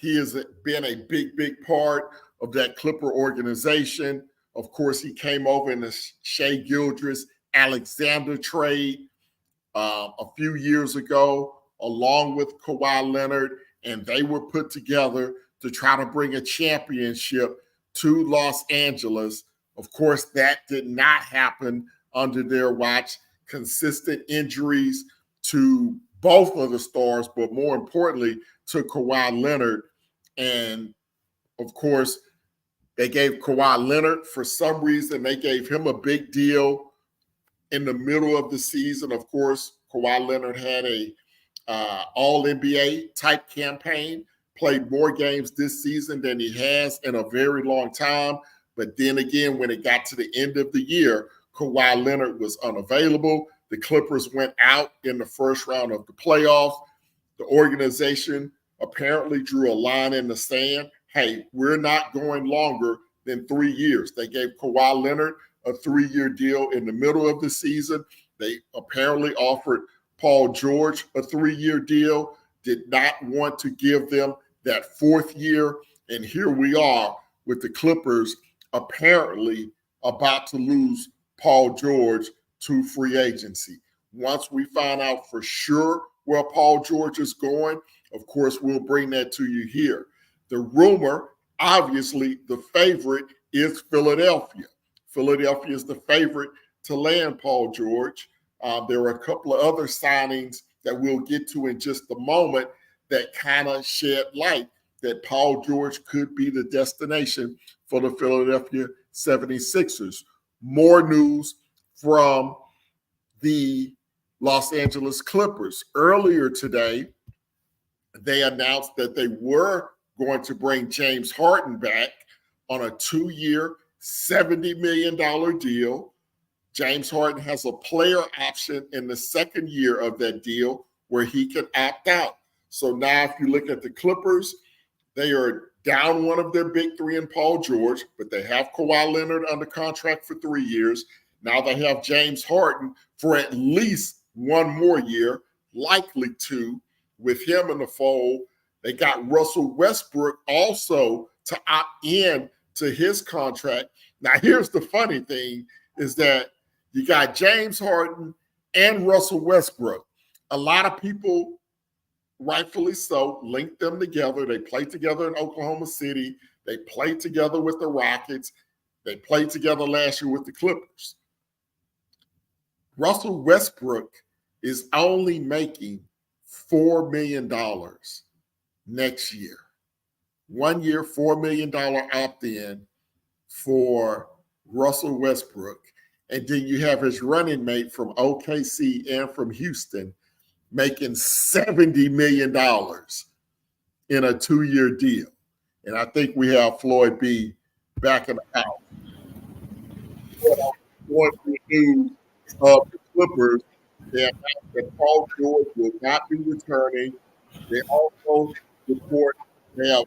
He has been a big part of that Clipper organization. Of course, he came over in the Shai Gilgeous-Alexander trade a few years ago, along with Kawhi Leonard, and they were put together to try to bring a championship to Los Angeles. Of course, that did not happen under their watch. Consistent injuries to both of the stars, but more importantly, to Kawhi Leonard. And of course, they gave Kawhi Leonard, for some reason, they gave him a big deal in the middle of the season. Of course, Kawhi Leonard had a all-NBA type campaign, played more games this season than he has in a very long time. But then again, when it got to the end of the year, Kawhi Leonard was unavailable. The Clippers went out in the first round of the playoffs. The organization apparently drew a line in the sand. Hey, we're not going longer than 3 years. They gave Kawhi Leonard a 3-year deal in the middle of the season. They apparently offered Paul George a 3-year deal, did not want to give them that 4th year. And here we are with the Clippers apparently about to lose Paul George to free agency. Once we find out for sure where Paul George is going, of course, we'll bring that to you here. The rumor, obviously, the favorite is Philadelphia. Philadelphia is the favorite to land Paul George. There are a couple of other signings that we'll get to in just a moment that kind of shed light that Paul George could be the destination for the Philadelphia 76ers. More news from the Los Angeles Clippers. Earlier today, they announced that they were going to bring James Harden back on a 2-year, $70 million deal. James Harden has a player option in the 2nd year of that deal where he can opt out. So now if you look at the Clippers, they are down one of their big 3 in Paul George, but they have Kawhi Leonard under contract for 3 years. Now they have James Harden for at least 1 more year, likely 2, with him in the fold. They got Russell Westbrook also to opt in to his contract. Now, here's the funny thing is that you got James Harden and Russell Westbrook. A lot of people, rightfully so, link them together. They played together in Oklahoma City. They played together with the Rockets. They played together last year with the Clippers. Russell Westbrook is only making $4 million next year. 1 year, $4 million opt-in for Russell Westbrook. And then you have his running mate from OKC and from Houston making $70 million in a 2-year deal. And I think we have Floyd B back in the house. Going to the news of the Clippers, they announced that Paul George will not be returning. They also report they have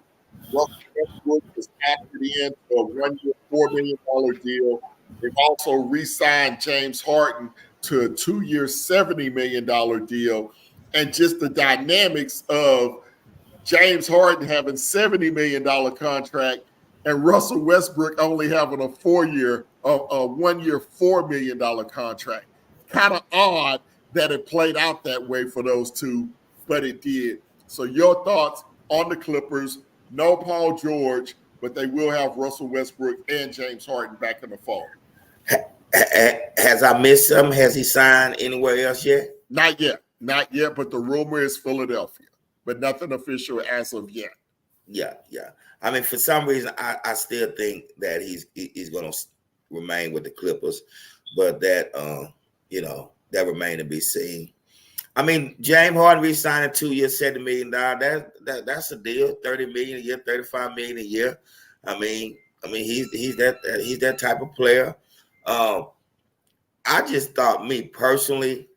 Russell Westbrook is opted in to a 1-year, $4 million deal. They've also re-signed James Harden to a 2-year, $70 million deal. And just the dynamics of James Harden having $70 million contract and Russell Westbrook only having a 1-year, $4 million contract. Kind of odd that it played out that way for those two, but it did. So your thoughts on the Clippers? No Paul George, but they will have Russell Westbrook and James Harden back in the fall. Has I missed some? Has he signed anywhere else yet? Not yet, but the rumor is Philadelphia, but nothing official as of yet. Yeah. I mean, for some reason, I still think that he's going to remain with the Clippers, but that that remains to be seen. I mean, James Harden re-signed a 2-year, $70 million. That's a deal. $30 million a year, $35 million a year. I mean, he's that type of player. I just thought, me personally,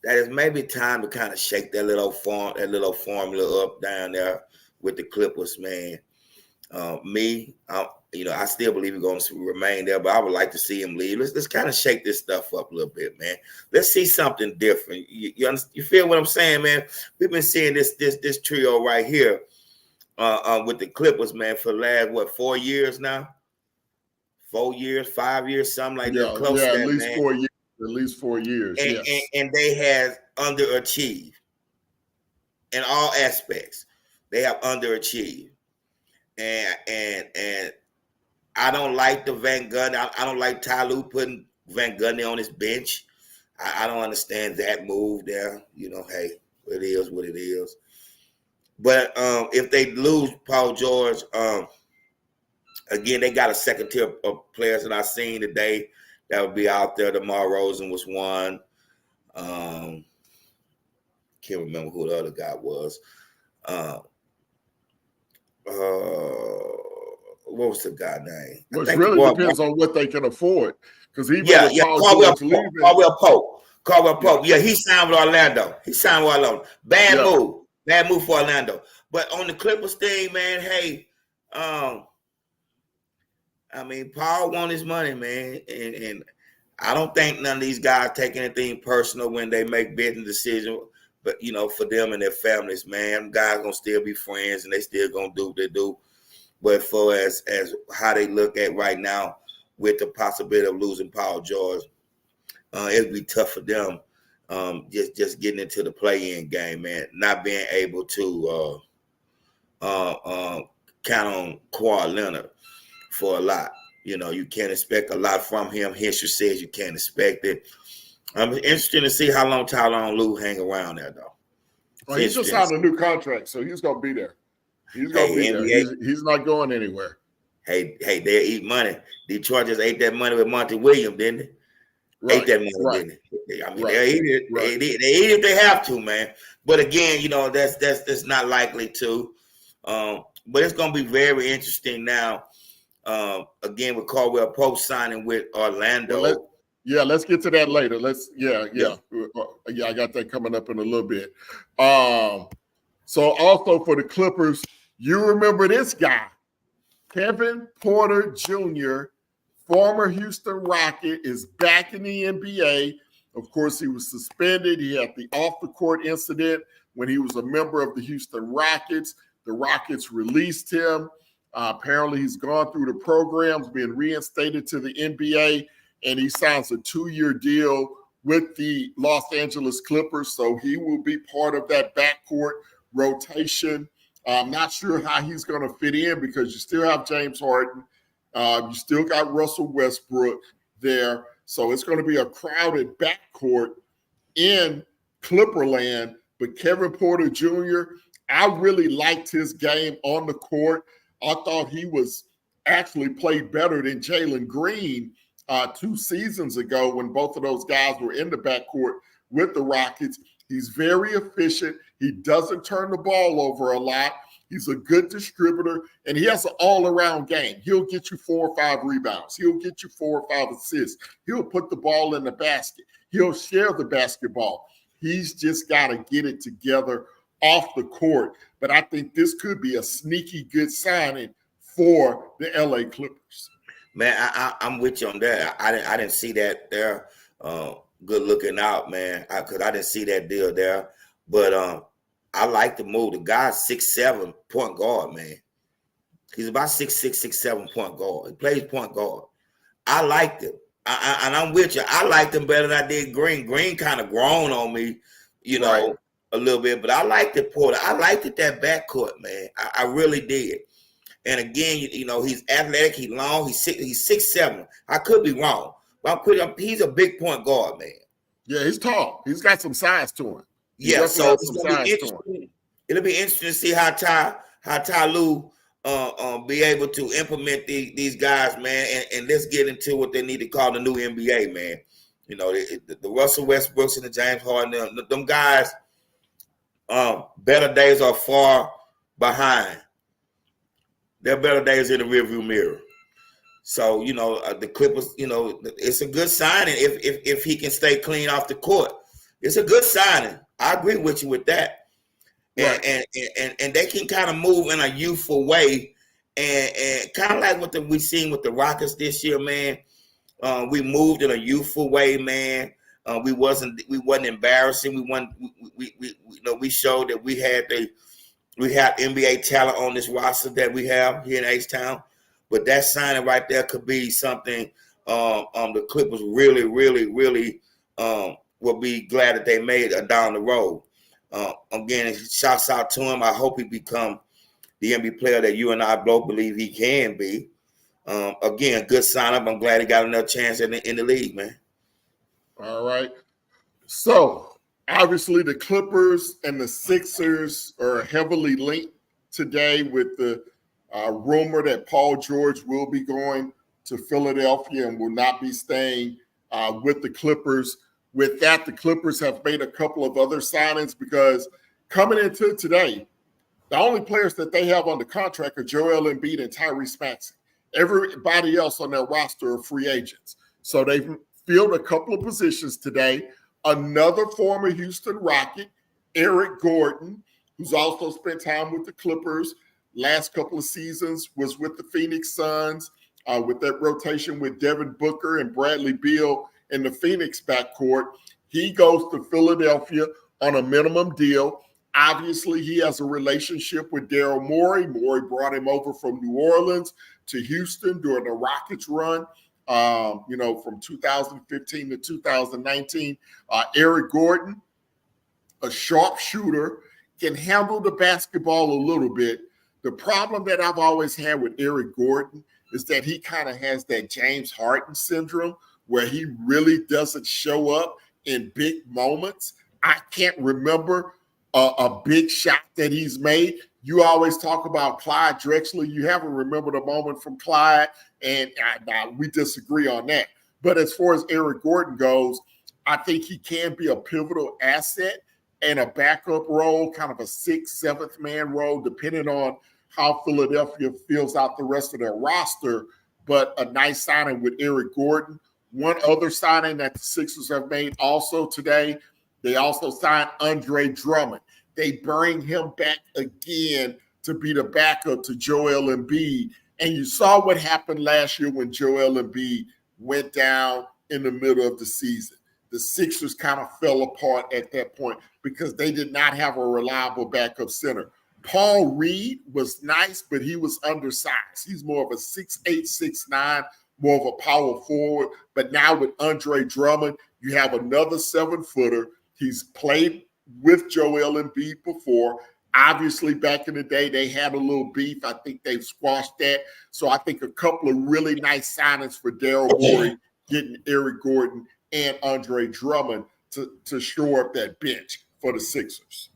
that it's maybe time to kind of shake that little formula up down there with the Clippers, man. I still believe he's going to remain there, but I would like to see him leave. Let's kind of shake this stuff up a little bit, man. Let's see something different. You feel what I'm saying, man? We've been seeing this trio right here with the Clippers, man, for the last 4 years now, 4 years, 5 years, something like that. Close to that, at least man. 4 years. At least 4 years. And they have underachieved in all aspects. They have underachieved. And I don't like the Van Gundy. I don't like Ty Lue putting Van Gundy on his bench. I don't understand that move there. Hey, it is what it is. But if they lose Paul George, again, they got a second tier of players that I've seen today that would be out there. DeMar Rosen was one. Can't remember who the other guy was. What was the guy name? Which really depends on what they can afford. Because Caldwell Pope. Yeah, he signed with Orlando. Bad move for Orlando. But on the Clippers thing, man, hey, Paul won his money, man, and I don't think none of these guys take anything personal when they make business decisions. But for them and their families, man, guys gonna still be friends and they still gonna do what they do. But for as how they look at right now, with the possibility of losing Paul George, it'd be tough for them. Just getting into the play-in game, man, not being able to count on Kawhi Leonard for a lot. You can't expect a lot from him. History says you can't expect it. I'm interested to see how long Tyronn Lue hang around there, though. Well, he just signed a new contract, so he's going to be there. He's going to be there. He's not going anywhere. Hey, they eat money. Detroit just ate that money with Monty Williams, didn't they? Right. Ate that money, didn't they? They eat it. Right. They eat it if they have to, man. But again, that's not likely to. But it's going to be very interesting now. Again, with Caldwell Pope signing with Orlando. Let's get to that later. I got that coming up in a little bit. So also for the Clippers, you remember this guy, Kevin Porter Jr., former Houston Rocket, is back in the NBA. Of course, he was suspended. He had the off-the-court incident when he was a member of the Houston Rockets. The Rockets released him. Apparently, he's gone through the programs, being reinstated to the NBA, and he signs a 2-year deal with the Los Angeles Clippers. So he will be part of that backcourt rotation. I'm not sure how he's going to fit in because you still have James Harden. You still got Russell Westbrook there. So it's going to be a crowded backcourt in Clipperland. But Kevin Porter Jr., I really liked his game on the court. I thought he was actually played better than Jalen Green 2 seasons ago when both of those guys were in the backcourt with the Rockets. He's very efficient. He doesn't turn the ball over a lot. He's a good distributor, and he has an all-around game. He'll get you 4 or 5 rebounds. He'll get you 4 or 5 assists. He'll put the ball in the basket. He'll share the basketball. He's just got to get it together off the court. But I think this could be a sneaky good signing for the LA Clippers. Man, I'm with you on that. I didn't see that there. Good looking out, man, because I didn't see that deal there. But I like the move. The guy's 6'7" point guard, man. He's about 6'6", 6'7" point guard. He plays point guard. I liked him. And I'm with you. I liked him better than I did Green. Green kind of grown on me, Right. a little bit. But I liked it, Porter. I liked it, that backcourt, man. I really did. And again, he's athletic. He's long. He's 6'7". I could be wrong. But he's a big point guard, man. Yeah, he's tall. He's got some size to him. Yeah, so it's gonna be interesting. It'll be interesting to see how Ty Lue be able to implement these guys, man, and let's get into what they need to call the new NBA, man. The Russell Westbrooks and the James Harden, them guys, better days are far behind. Their better days in the rearview mirror. So, the Clippers, it's a good signing if he can stay clean off the court. It's a good signing. I agree with you with that. Right. And they can kind of move in a youthful way and kind of like what we seen with the Rockets this year, man. We moved in a youthful way, man. We wasn't embarrassing. We showed that we had NBA talent on this roster that we have here in H-Town. But that signing right there could be something the Clippers really, really, really will be glad that they made down the road. Again, shouts out to him. I hope he become the NBA player that you and I both believe he can be. Again, good sign up. I'm glad he got another chance in the league, man. All right. So obviously the Clippers and the Sixers are heavily linked today with the rumor that Paul George will be going to Philadelphia and will not be staying with the Clippers. With that, the Clippers have made a couple of other signings because coming into today, the only players that they have under contract are Joel Embiid and Tyrese Maxey. Everybody else on their roster are free agents. So they've filled a couple of positions today. Another former Houston Rocket, Eric Gordon, who's also spent time with the Clippers last couple of seasons, was with the Phoenix Suns with that rotation with Devin Booker and Bradley Beal in the Phoenix backcourt. He goes to Philadelphia on a minimum deal. Obviously, he has a relationship with Daryl Morey. Morey brought him over from New Orleans to Houston during the Rockets run, from 2015 to 2019. Eric Gordon, a sharpshooter, can handle the basketball a little bit. The problem that I've always had with Eric Gordon is that he kind of has that James Harden syndrome where he really doesn't show up in big moments. I can't remember a big shot that he's made. You always talk about Clyde Drexler. You haven't remembered a moment from Clyde, and we disagree on that. But as far as Eric Gordon goes, I think he can be a pivotal asset and a backup role, kind of a sixth, seventh man role, depending on how Philadelphia fills out the rest of their roster. But a nice signing with Eric Gordon. One other signing that the Sixers have made also today, they also signed Andre Drummond. They bring him back again to be the backup to Joel Embiid. And you saw what happened last year when Joel Embiid went down in the middle of the season. The Sixers kind of fell apart at that point because they did not have a reliable backup center. Paul Reed was nice, but he was undersized. He's more of a 6'8", 6'9", more of a power forward. But now with Andre Drummond, you have another 7-footer. He's played with Joel Embiid before. Obviously, back in the day, they had a little beef. I think they've squashed that. So I think a couple of really nice signings for Daryl Morey, getting Eric Gordon and Andre Drummond to shore up that bench for the Sixers.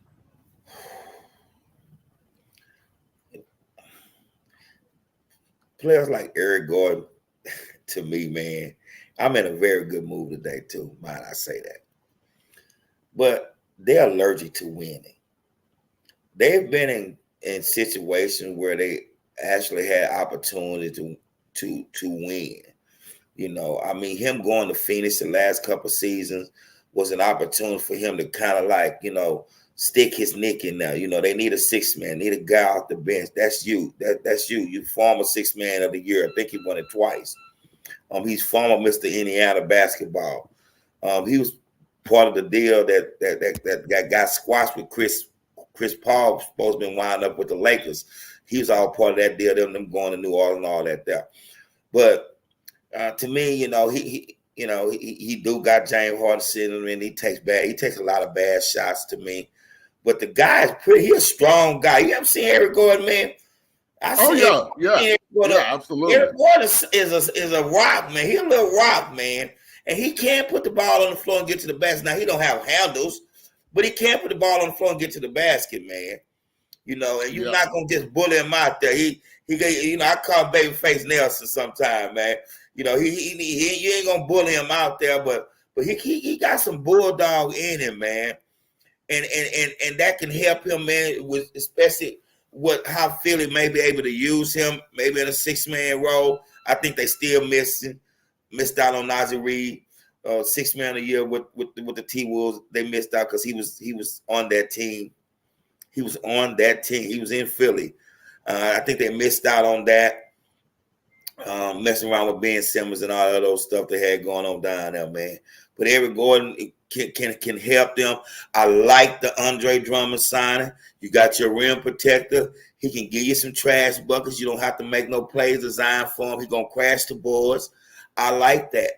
Players like Eric Gordon, to me, man, I'm in a very good mood today, too. Might I say that. But they're allergic to winning. They've been in situations where they actually had opportunity to win. You know, I mean, him going to Phoenix the last couple of seasons was an opportunity for him to kind of like, stick his nick in there. They need a sixth man, need a guy off the bench. That's you. That's you. You former sixth man of the year. I think he won it twice. He's former Mr. Indiana basketball. He was part of the deal that got squashed with Chris Paul, supposed to be wound up with the Lakers. He was all part of that deal, them going to New Orleans and all that there. But to me, he do got James Harden sitting him, and he takes a lot of bad shots to me. But the guy is he's a strong guy. You ever seen Eric Gordon, man? Yeah, absolutely. Eric Gordon is a rock, man. He's a little rock, man. And he can put the ball on the floor and get to the basket. Now, he don't have handles, but he can put the ball on the floor and get to the basket, man. And you're not going to just bully him out there. He I call Babyface Nelson sometime, man. You ain't going to bully him out there, but he got some bulldog in him, man. And that can help him, man, with especially how Philly may be able to use him, maybe in a 6-man role. I think they still missed out on Nazir Reed, 6-man a year with the T-Wolves. They missed out because he was on that team. He was on that team. He was in Philly. I think they missed out on that. Messing around with Ben Simmons and all of those stuff they had going on down there, man. But Eric Gordon can help them. I like the Andre Drummond signing. You got your rim protector. He can give you some trash buckets. You don't have to make no plays designed for him. He's going to crash the boards. I like that.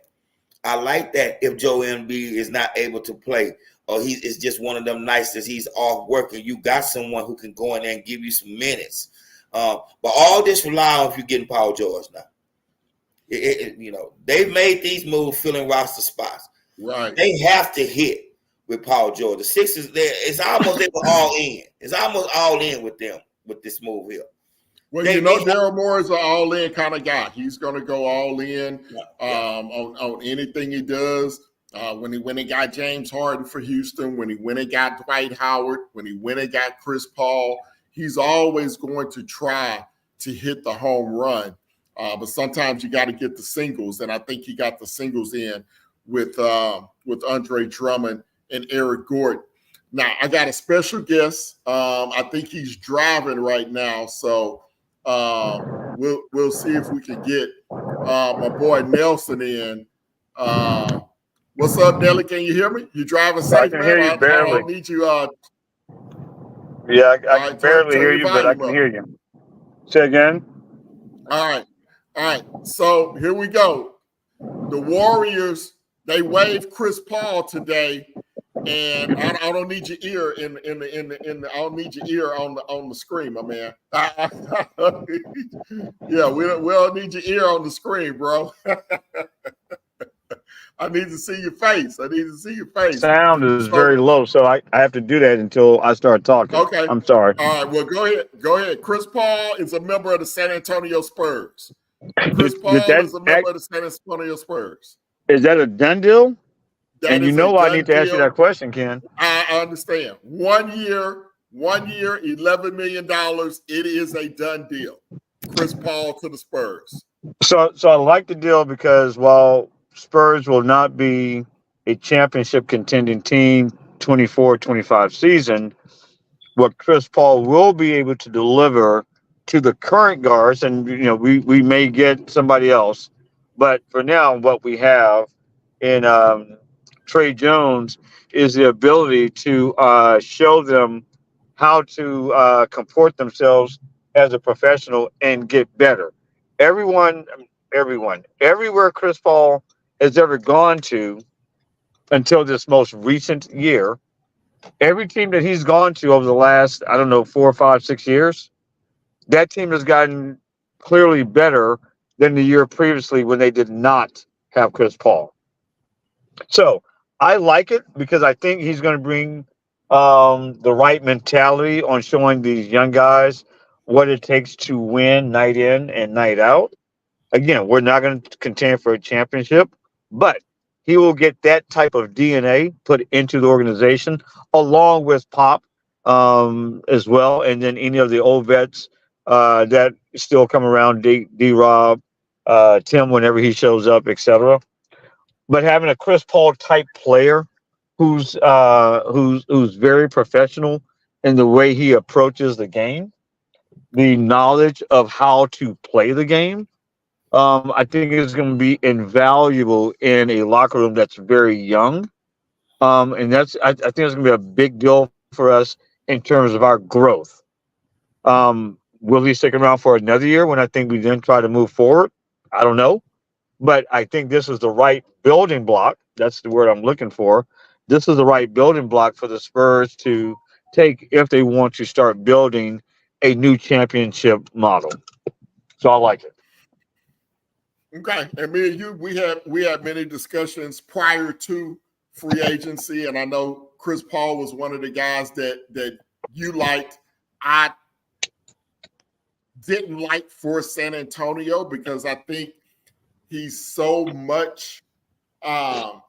I like that if Joe Embiid is not able to play or he is just one of them nights that he's off working, you got someone who can go in there and give you some minutes. But all this rely on if you're getting Paul George now. They've made these moves filling roster spots. Right. They have to hit with Paul George. The Sixers, it's almost they were all in. It's almost all in with them with this move here. Well, Daryl Moore is an all-in kind of guy. He's going to go all in on anything he does. When he got James Harden for Houston, when he went and got Dwight Howard, when he went and got Chris Paul, he's always going to try to hit the home run. But sometimes you got to get the singles, and I think he got the singles in with Andre Drummond and Eric Gordon. Now, I got a special guest. I think he's driving right now, so we'll see if we can get my boy Nelson in. What's up, Nelly? Can you hear me? You driving safe? I can hear you barely. I don't need you. Yeah, I can barely hear you, but I can hear you. Say again. All right. So here we go. The Warriors, they waived Chris Paul today, and I don't need your ear in the I don't need your ear on the screen, my man. Yeah, we don't need your ear on the screen, bro. I need to see your face. Sound is very low, so I have to do that until I start talking. Okay. I'm sorry. All right, well, go ahead. Chris Paul is a member of the San Antonio Spurs. Chris Paul is a member of the San Antonio Spurs. Is that a done deal? That and I need to ask you that question, Ken. I understand. 1 year, $11 million. It is a done deal. Chris Paul to the Spurs. So I like the deal because while Spurs will not be a championship contending team 24-25 season, what Chris Paul will be able to deliver to the current guards, and we may get somebody else, but for now what we have in Trey Jones is the ability to show them how to comport themselves as a professional and get better. Everywhere Chris Paul has ever gone to until this most recent year, every team that he's gone to over the last, 4, 5, 6 years, that team has gotten clearly better than the year previously when they did not have Chris Paul. So I like it because I think he's going to bring the right mentality on showing these young guys what it takes to win night in and night out. Again, we're not going to contend for a championship, but he will get that type of DNA put into the organization along with Pop as well, and then any of the old vets that still come around, D-Rob, Tim, whenever he shows up, etc. But having a Chris Paul type player who's very professional in the way he approaches the game, the knowledge of how to play the game, I think is going to be invaluable in a locker room that's very young. And I think it's going to be a big deal for us in terms of our growth. Will he stick around for another year when I think we then try to move forward? I don't know. But I think this is the right building block. That's the word I'm looking for. This is the right building block for the Spurs to take if they want to start building a new championship model. So I like it. Okay, and me and you, we had many discussions prior to free agency, and I know Chris Paul was one of the guys that you liked. I didn't like for San Antonio because I think he's so much.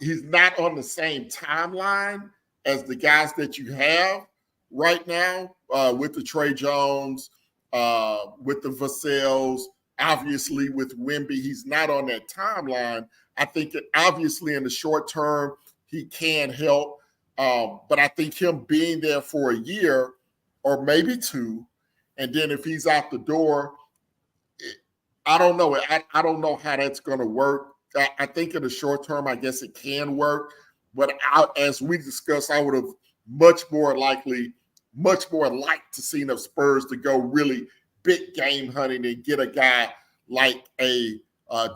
He's not on the same timeline as the guys that you have right now with the Trey Jones, with the Vassell's. Obviously, with Wemby, he's not on that timeline. I think that obviously in the short term, he can help. But I think him being there for a year or maybe two and then if he's out the door, I don't know. I don't know how that's going to work. I think in the short term, I guess it can work. But as we discussed, I would have much more liked to see the Spurs to go really big game hunting and get a guy like a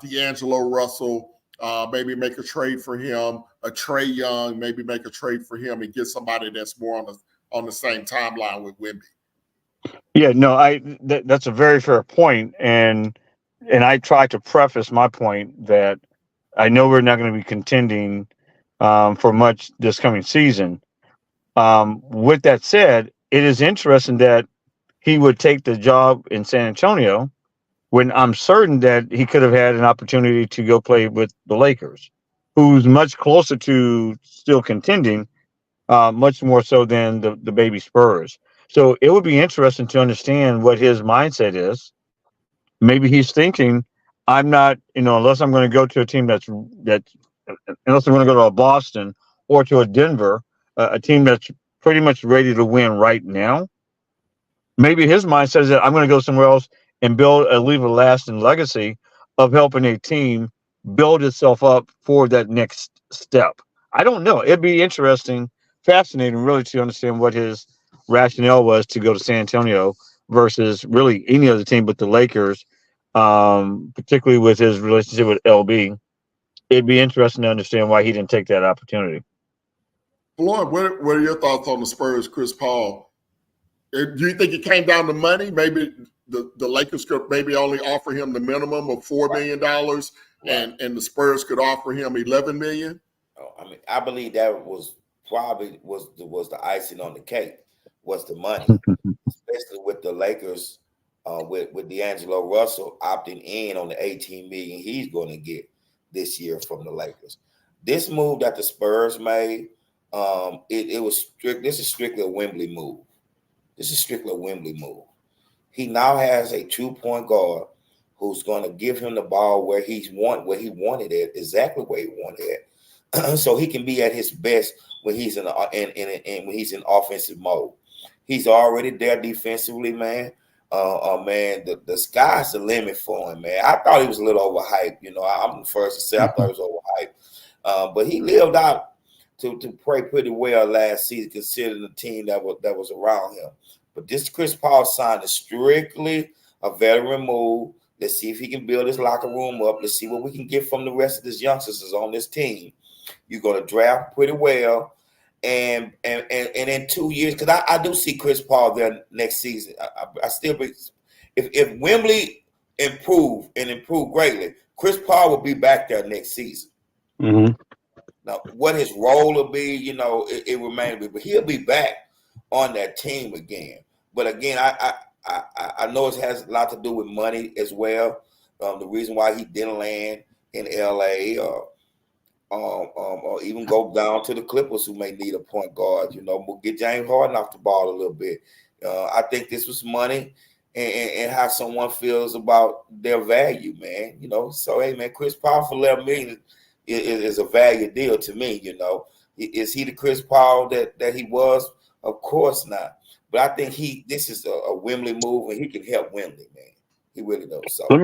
D'Angelo Russell, maybe make a trade for him, a Trae Young, maybe make a trade for him and get somebody that's more on the same timeline with Wemby. Yeah, no, that's a very fair point, and I tried to preface my point that I know we're not going to be contending for much this coming season. With that said, it is interesting that he would take the job in San Antonio when I'm certain that he could have had an opportunity to go play with the Lakers, who's much closer to still contending, much more so than the baby Spurs. So it would be interesting to understand what his mindset is. Maybe he's thinking, I'm not, unless I'm going to go to a team unless I'm going to go to a Boston or to a Denver, a team that's pretty much ready to win right now. Maybe his mindset is that I'm going to go somewhere else and leave a lasting legacy of helping a team build itself up for that next step. I don't know. It'd be interesting, fascinating, really, to understand what his rationale was to go to San Antonio versus really any other team but the Lakers, particularly with his relationship with LB. It'd be interesting to understand why he didn't take that opportunity. Floyd, what are your thoughts on the Spurs, Chris Paul? Do you think it came down to money? Maybe the Lakers could maybe only offer him the minimum of $4 million, and the Spurs could offer him $11 million? I believe that was probably the icing on the cake, was the money, especially with the Lakers, with D'Angelo Russell opting in on the $18 million he's going to get this year from the Lakers. This move that the Spurs made, it was strict. This is strictly a Wembley move. He now has a 2-point guard who's going to give him the ball where he wanted it, exactly where he wanted it, so he can be at his best when he's in when he's in offensive mode. He's already there defensively, man. Man, the sky's the limit for him, man. I thought he was a little overhyped. I'm the first to say I thought he was overhyped, but he lived out to play pretty well last season, considering the team that was around him. But this Chris Paul sign is strictly a veteran move. Let's see if he can build his locker room up. Let's see what we can get from the rest of these youngsters on this team. You're going to draft pretty well, and in 2 years, because I do see Chris Paul there next season. I still be, if Wembley improve greatly, Chris Paul will be back there next season. Mm-hmm. Now, what his role will be, it remains, but he'll be back on that team again. But again, I know it has a lot to do with money as well. The reason why he didn't land in LA, or even go down to the Clippers, who may need a point guard. We'll get James Harden off the ball a little bit. I think this was money and how someone feels about their value, man. So hey, man, Chris Paul for $11 million is a value deal to me. Is he the Chris Paul that he was? Of course not. But I think this is a Wembley move, and he can help Wembley, man. He really knows. So let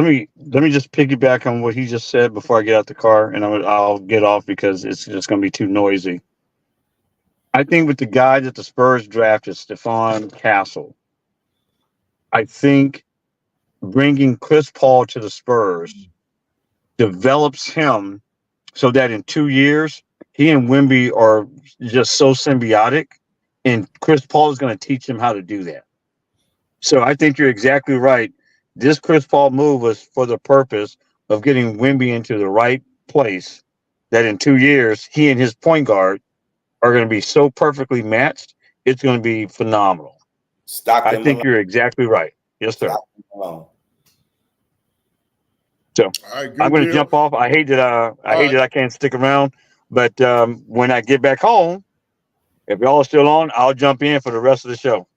me just piggyback on what he just said before I get out the car, and I'll get off because it's just going to be too noisy. I think with the guy that the Spurs drafted, Stephon Castle, I think bringing Chris Paul to the Spurs develops him so that in 2 years, he and Wemby are just so symbiotic, and Chris Paul is going to teach him how to do that. So I think you're exactly right. This Chris Paul move was for the purpose of getting Wemby into the right place, that in 2 years, he and his point guard are going to be so perfectly matched, it's going to be phenomenal. I think you're exactly right. Yes, sir. So right, I'm going to jump off. I hate that I can't stick around, but when I get back home, if y'all are still on, I'll jump in for the rest of the show.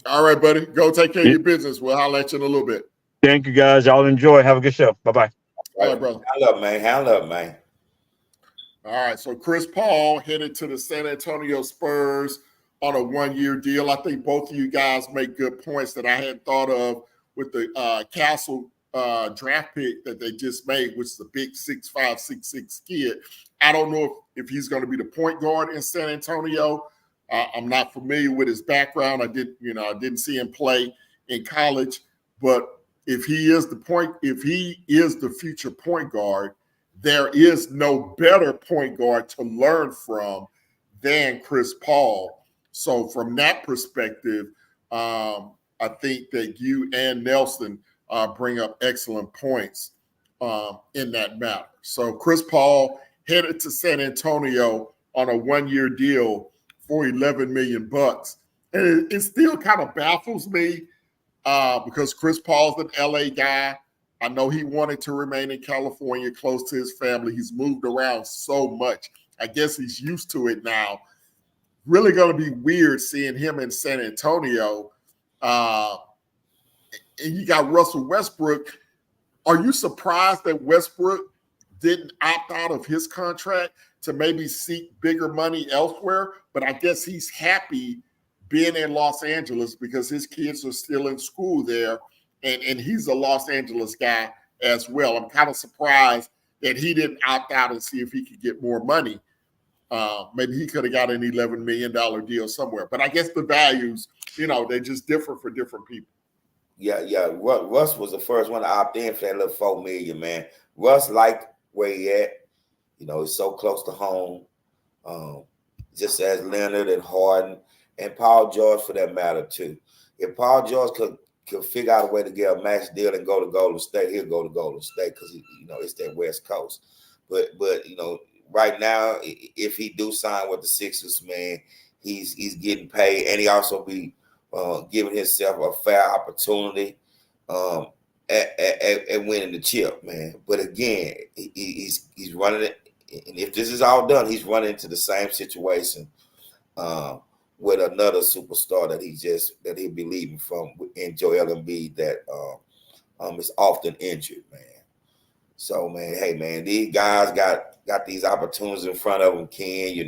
All right, buddy. Go take care of your business. We'll holler at you in a little bit. Thank you, guys. Y'all enjoy. Have a good show. Bye-bye. All right, brother. Hand up, man. All right, so Chris Paul headed to the San Antonio Spurs on a 1-year deal. I think both of you guys make good points that I hadn't thought of with the Castle draft pick that they just made, which is a big 6'5", 6'6" kid. I don't know if he's going to be the point guard in San Antonio. I'm not familiar with his background. I didn't see him play in college, but if he is the future point guard, there is no better point guard to learn from than Chris Paul. So from that perspective, I think that you and Nelson bring up excellent points in that matter. So Chris Paul headed to San Antonio on a 1-year deal for $11 million. And it still kind of baffles me because Chris Paul's an LA guy. I know he wanted to remain in California, close to his family. He's moved around so much. I guess he's used to it now. Really going to be weird seeing him in San Antonio. And you got Russell Westbrook. Are you surprised that Westbrook didn't opt out of his contract to maybe seek bigger money elsewhere? But I guess he's happy being in Los Angeles because his kids are still in school there, and he's a Los Angeles guy as well. I'm kind of surprised that he didn't opt out and see if he could get more money. Maybe he could have got an $11 million deal somewhere. But I guess the values, they just differ for different people. Yeah. Russ was the first one to opt in for that little $4 million, man. Russ liked where he at. He's so close to home. Just as Leonard and Harden and Paul George for that matter too. If Paul George could figure out a way to get a max deal and go to Golden State, he'll go to Golden State because it's that West Coast. But right now, if he do sign with the Sixers, man, he's getting paid, and he also be giving himself a fair opportunity at winning the chip, man. But again, he's running it, and if this is all done, he's running into the same situation with another superstar that he'll be leaving from in Joel Embiid that is often injured, man. So, man, hey, man, these guys got these opportunities in front of them. You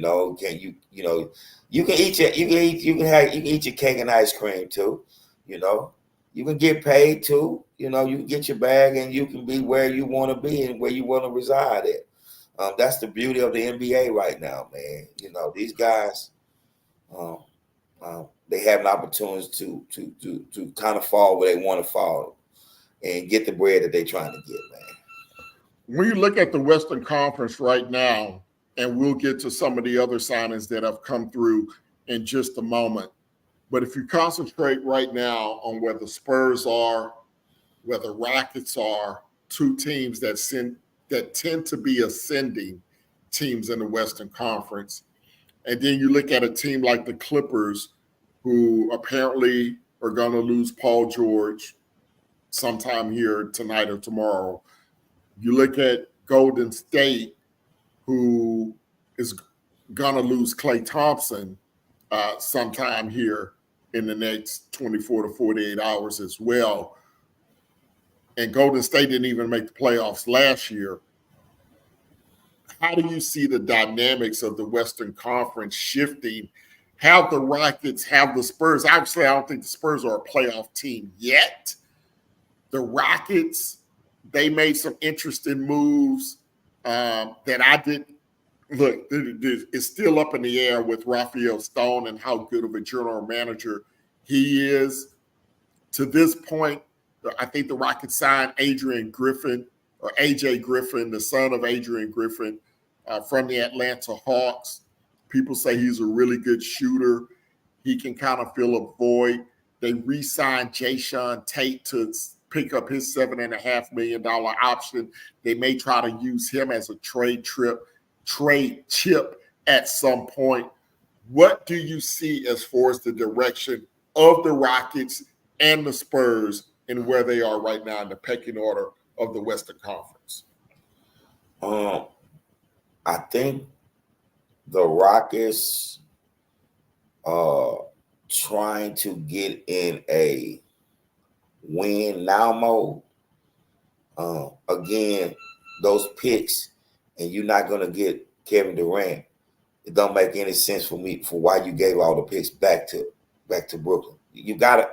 can eat your cake and ice cream too. You can get paid too. You can get your bag and you can be where you want to be and where you want to reside at. That's the beauty of the NBA right now, man. These guys, they have an opportunity to kind of fall where they want to fall and get the bread that they're trying to get, man. When you look at the Western Conference right now, and we'll get to some of the other signings that have come through in just a moment, but if you concentrate right now on where the Spurs are, where the Rockets are, two teams that tend to be ascending teams in the Western Conference, and then you look at a team like the Clippers, who apparently are going to lose Paul George sometime here tonight or tomorrow. You look at Golden State, who is going to lose Klay Thompson sometime here in the next 24 to 48 hours as well. And Golden State didn't even make the playoffs last year. How do you see the dynamics of the Western Conference shifting? Have the Rockets, have the Spurs? Obviously, I don't think the Spurs are a playoff team yet. The Rockets, they made some interesting moves that I didn't look. It's still up in the air with Raphael Stone and how good of a general manager he is. To this point, I think the Rockets signed AJ Griffin, the son of Adrian Griffin, from the Atlanta Hawks. People say he's a really good shooter. He can kind of fill a void. They re-signed Jayshawn Tate to pick up his $7.5 million option. They may try to use him as a trade chip at some point. What do you see as far as the direction of the Rockets and the Spurs and where they are right now in the pecking order of the Western Conference? I think the Rockets are trying to get in a win now mode. Again, those picks, and you're not going to get Kevin Durant it don't make any sense for me for why you gave all the picks back to Brooklyn. You gotta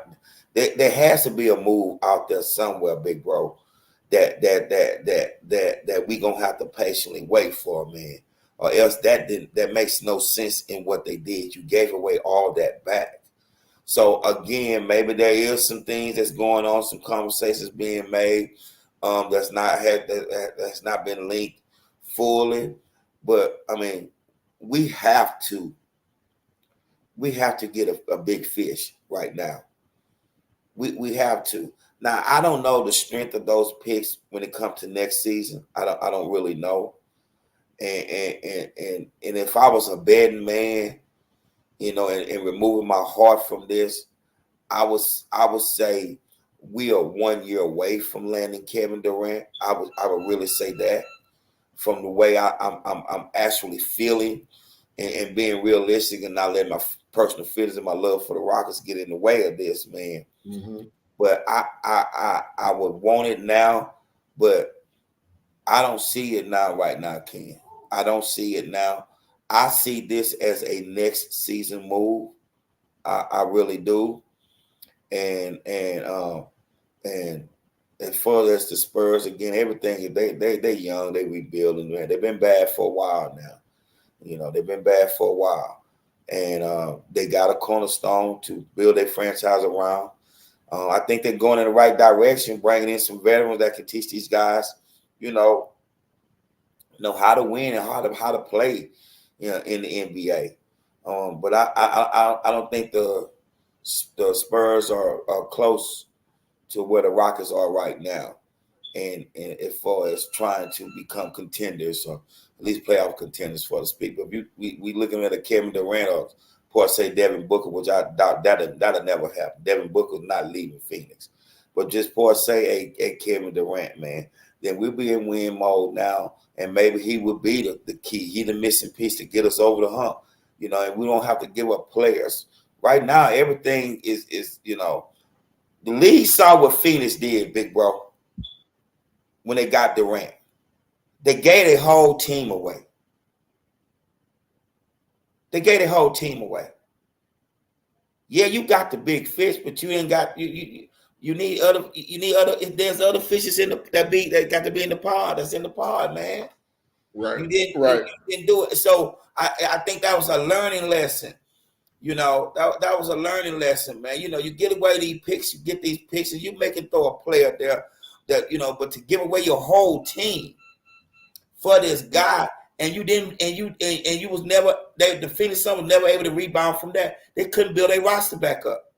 there has to be a move out there somewhere, big bro, that we gonna have to patiently wait for, man. Or else that makes no sense in what they did. You gave away all that back. So again, maybe there is some things that's going on, some conversations being made that's not been linked fully. But I mean, we have to get a big fish right now. We have to. Now I don't know the strength of those picks when it comes to next season. I don't really know. And if I was a betting man, you know, and removing my heart from this, I would say we are 1 year away from landing Kevin Durant. I would really say that from the way I'm actually feeling and being realistic and not letting my personal feelings and my love for the Rockets get in the way of this, man. Mm-hmm. But I would want it now, but I don't see it now right now, Ken. I don't see it now. I see this as a next season move. I really do. And as far as the Spurs, again, everything they young, they rebuilding, man. They've been bad for a while now. You know, they've been bad for a while. And they got a cornerstone to build their franchise around. I think they're going in the right direction, bringing in some veterans that can teach these guys, you know how to win and how to play, you know, in the NBA. But I don't think the Spurs are close to where the Rockets are right now, and as far as trying to become contenders or at least playoff contenders, for to speak. But we looking at a Kevin Durant or per se Devin Booker, which I doubt that'll never happen. Devin Booker's not leaving Phoenix, but just per se a Kevin Durant, man. Then we'll be in win mode now, and maybe he will be the key. He the missing piece to get us over the hump, you know. And we don't have to give up players right now. Everything is you know. The league saw what Phoenix did, big bro, when they got Durant. They gave their whole team away. Yeah, you got the big fish, but you ain't got you need other. There's other fishes that got to be in the pod. That's in the pod, man. Right. You didn't do it. So I think that was a learning lesson. You know, that was a learning lesson, man. You know, you get away these picks, you get these picks, and you make it throw a player there that, you know, but to give away your whole team for this guy, and you didn't, and you was never, the Phoenix Suns was never able to rebound from that. They couldn't build their roster back up.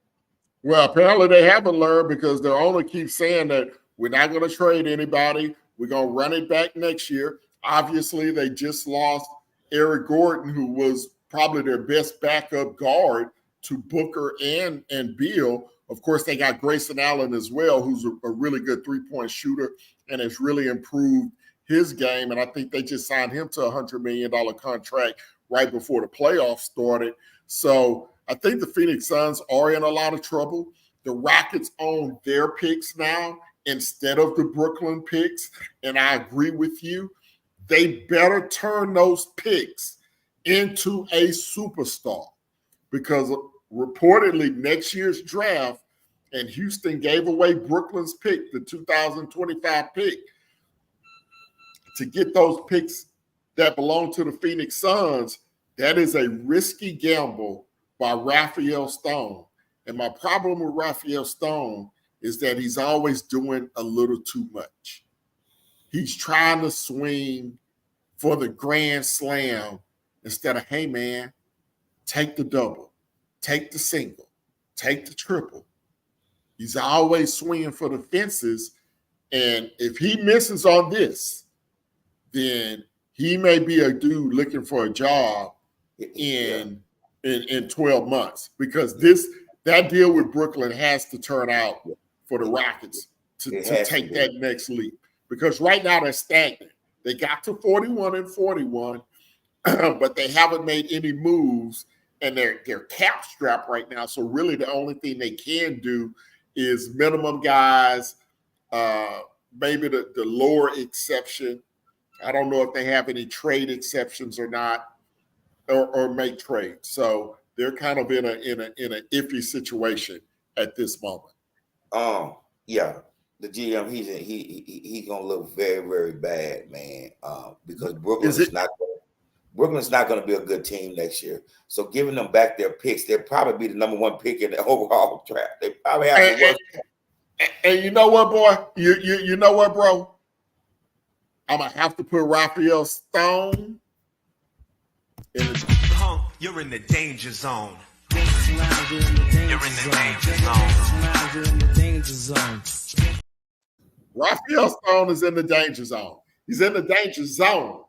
Well, apparently they haven't learned, because the owner keeps saying that we're not going to trade anybody. We're going to run it back next year. Obviously, they just lost Eric Gordon, who was probably their best backup guard to Booker and Beal. Of course, they got Grayson Allen as well, who's a really good three-point shooter and has really improved his game. And I think they just signed him to a $100 million contract right before the playoffs started. So I think the Phoenix Suns are in a lot of trouble. The Rockets own their picks now instead of the Brooklyn picks. And I agree with you. They better turn those picks into a superstar, because reportedly next year's draft, and Houston gave away Brooklyn's pick, the 2025 pick, to get those picks that belong to the Phoenix Suns. That is a risky gamble by Raphael Stone. And my problem with Raphael Stone is that he's always doing a little too much. He's trying to swing for the grand slam instead of, hey, man, take the double, take the single, take the triple. He's always swinging for the fences. And if he misses on this, then he may be a dude looking for a job in 12 months, because that deal with Brooklyn has to turn out for the Rockets to take that next leap. Because right now they're stagnant. They got to 41-41. But they haven't made any moves, and they're cap strapped right now. So really the only thing they can do is minimum guys, maybe the lower exception. I don't know if they have any trade exceptions or not. or make trades. So they're kind of in a iffy situation at this moment. Yeah, the GM he's gonna look very, very bad, man. Because Brooklyn's not going to be a good team next year. So giving them back their picks, they'll probably be the number one pick in the overall draft. They probably have the worst. And you know what, boy? You know what, bro? I'm gonna have to put Rafael Stone in the. Punk, you're in the danger zone. You're in the danger zone. Rafael Stone is in the danger zone. He's in the danger zone.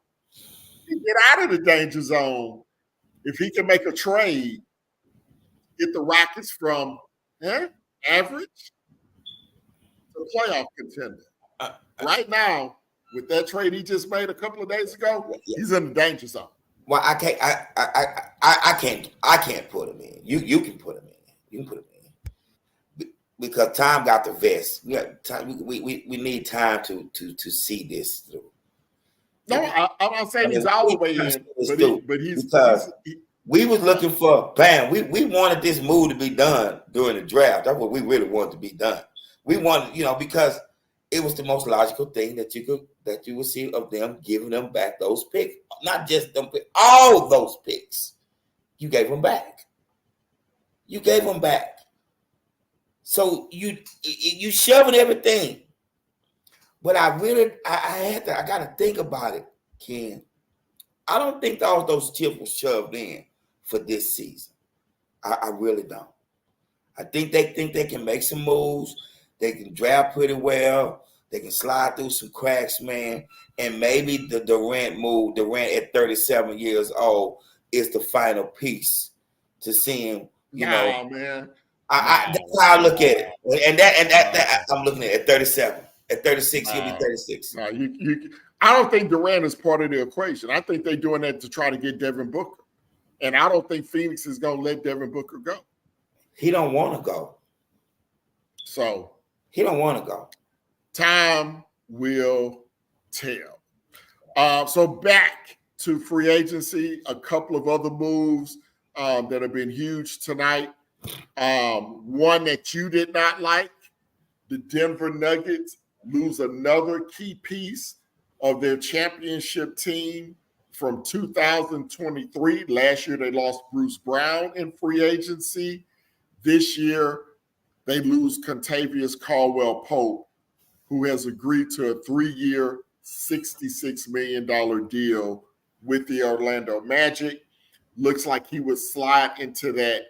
He get out of the danger zone if he can make a trade, get the Rockets from average to playoff contender. Right now, with that trade he just made a couple of days ago, he's in the danger zone. Well, I can't put him in. You can put him in. You can put him in because time got the vest. We need time to see this through. No, I'm not saying he's all the way in, but he's because we was looking for bam. We wanted this move to be done during the draft. That's what we really wanted to be done. We wanted, because it was the most logical thing that you would see of them giving them back those picks, not just them picks, all those picks. You gave them back. You gave them back. So you shoving everything. But I got to think about it, Ken. I don't think all those chips were shoved in for this season. I really don't. I think they can make some moves. They can draft pretty well. They can slide through some cracks, man. And maybe the Durant move, Durant at 37 years old, is the final piece to see him, man. That's how I look at it. And that I'm looking at 37. At 36, he'll be 36. No, I don't think Durant is part of the equation. I think they're doing that to try to get Devin Booker. And I don't think Phoenix is going to let Devin Booker go. He don't want to go. So he don't want to go. Time will tell. So back to free agency, a couple of other moves that have been huge tonight. One that you did not like, the Denver Nuggets lose another key piece of their championship team from 2023. Last year, they lost Bruce Brown in free agency. This year, they lose Contavious Caldwell-Pope, who has agreed to a 3-year, $66 million deal with the Orlando Magic. Looks like he would slide into that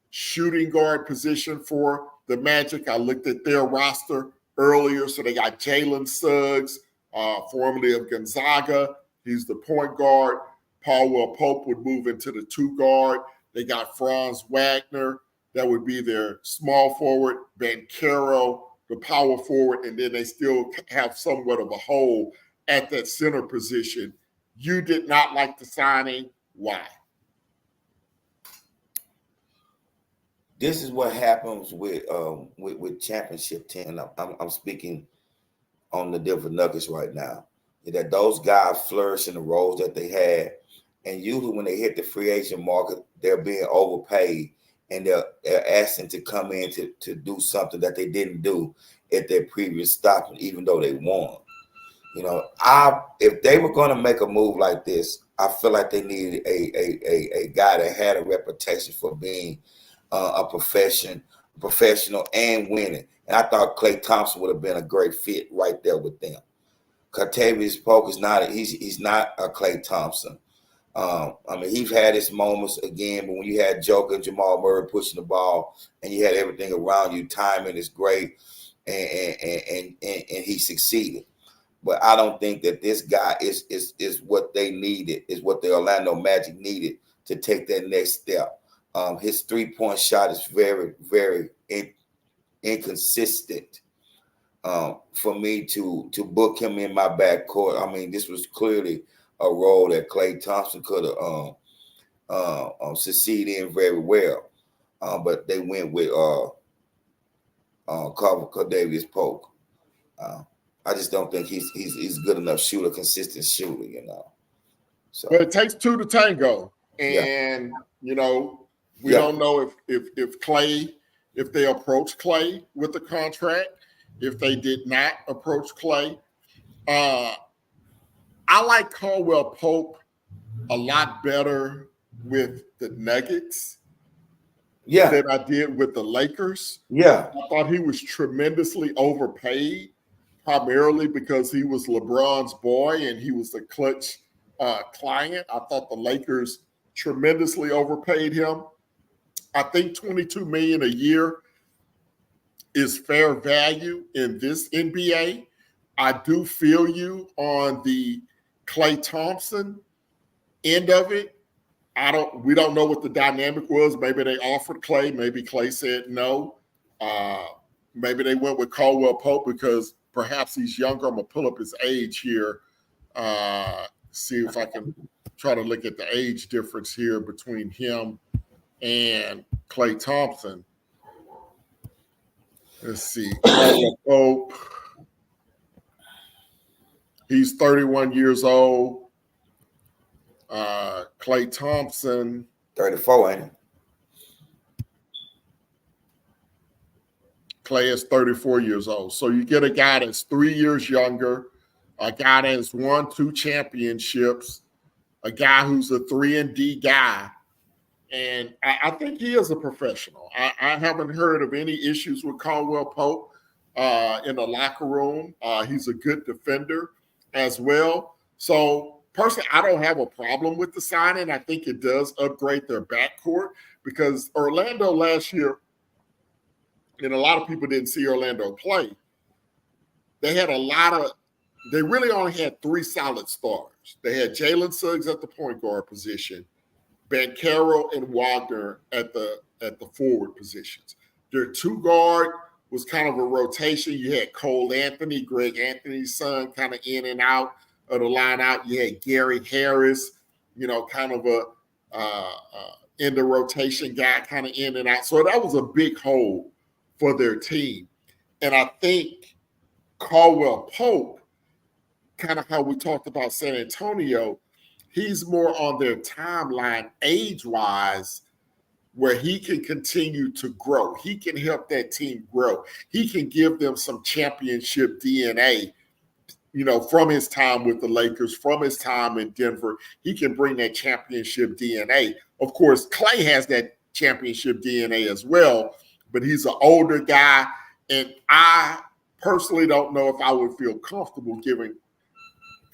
shooting guard position for the Magic. I looked at their roster earlier. So they got Jalen Suggs, formerly of Gonzaga. He's the point guard. Caldwell-Pope would move into the 2 guard. They got Franz Wagner. That would be their small forward. Banchero, the power forward. And then they still have somewhat of a hole at that center position. You did not like the signing. Why? This is what happens with championship team. I'm speaking on the Denver Nuggets right now. That those guys flourish in the roles that they had, and usually when they hit the free agent market, they're being overpaid, and they're asking to come in to do something that they didn't do at their previous stop, even though they won. If they were going to make a move like this, I feel like they needed a guy that had a reputation for being a professional and winning. And I thought Klay Thompson would have been a great fit right there with them. Contavious Pope is not he's not a Klay Thompson. He's had his moments again, but when you had Joker and Jamal Murray pushing the ball and you had everything around you, timing is great, and he succeeded. But I don't think that this guy is what they needed, is what the Orlando Magic needed to take that next step. His 3-point shot is very, very inconsistent. For me to book him in my backcourt, this was clearly a role that Klay Thompson could have succeeded in very well. But they went with Contavious Pope. I just don't think he's good enough shooter, consistent shooter, So, But it takes two to tango, Yeah. and you know we Yeah. don't know if Clay, if they approached Clay with the contract, if they did not approach Clay. I like Caldwell Pope a lot better with the Nuggets yeah, than I did with the Lakers. yeah, I thought he was tremendously overpaid, primarily because he was LeBron's boy and he was the clutch client. I thought the Lakers tremendously overpaid him. I think $22 million a year is fair value in this NBA. I do feel you on the Klay Thompson end of it. We don't know what the dynamic was. Maybe they offered Clay. Maybe Clay said no. Maybe they went with Caldwell Pope because perhaps he's younger. I'm gonna pull up his age here. See if I can try to look at the age difference here between him and Klay Thompson. Let's see. Caldwell Pope. He's 31 years old. Klay Thompson, 34, ain't it? Klay is 34 years old. So you get a guy that's 3 years younger, a guy that's won 2 championships, a guy who's a 3-and-D guy. And I think he is a professional. I haven't heard of any issues with Caldwell Pope in the locker room. He's a good defender as well. So personally, I don't have a problem with the signing. I think it does upgrade their backcourt because Orlando last year, and a lot of people didn't see Orlando play, they really only had 3 solid starters. They had Jalen Suggs at the point guard position, Banchero and Wagner at the forward positions. Their 2 guard was kind of a rotation. You had Cole Anthony, Greg Anthony's son, kind of in and out of the line out. You had Gary Harris, kind of a in the rotation guy, kind of in and out. So that was a big hole for their team. And I think Caldwell Pope, kind of how we talked about San Antonio, he's more on their timeline age-wise where he can continue to grow. He can help that team grow. He can give them some championship DNA, from his time with the Lakers, from his time in Denver. He can bring that championship DNA. Of course, Klay has that championship DNA as well, but he's an older guy, and I personally don't know if I would feel comfortable giving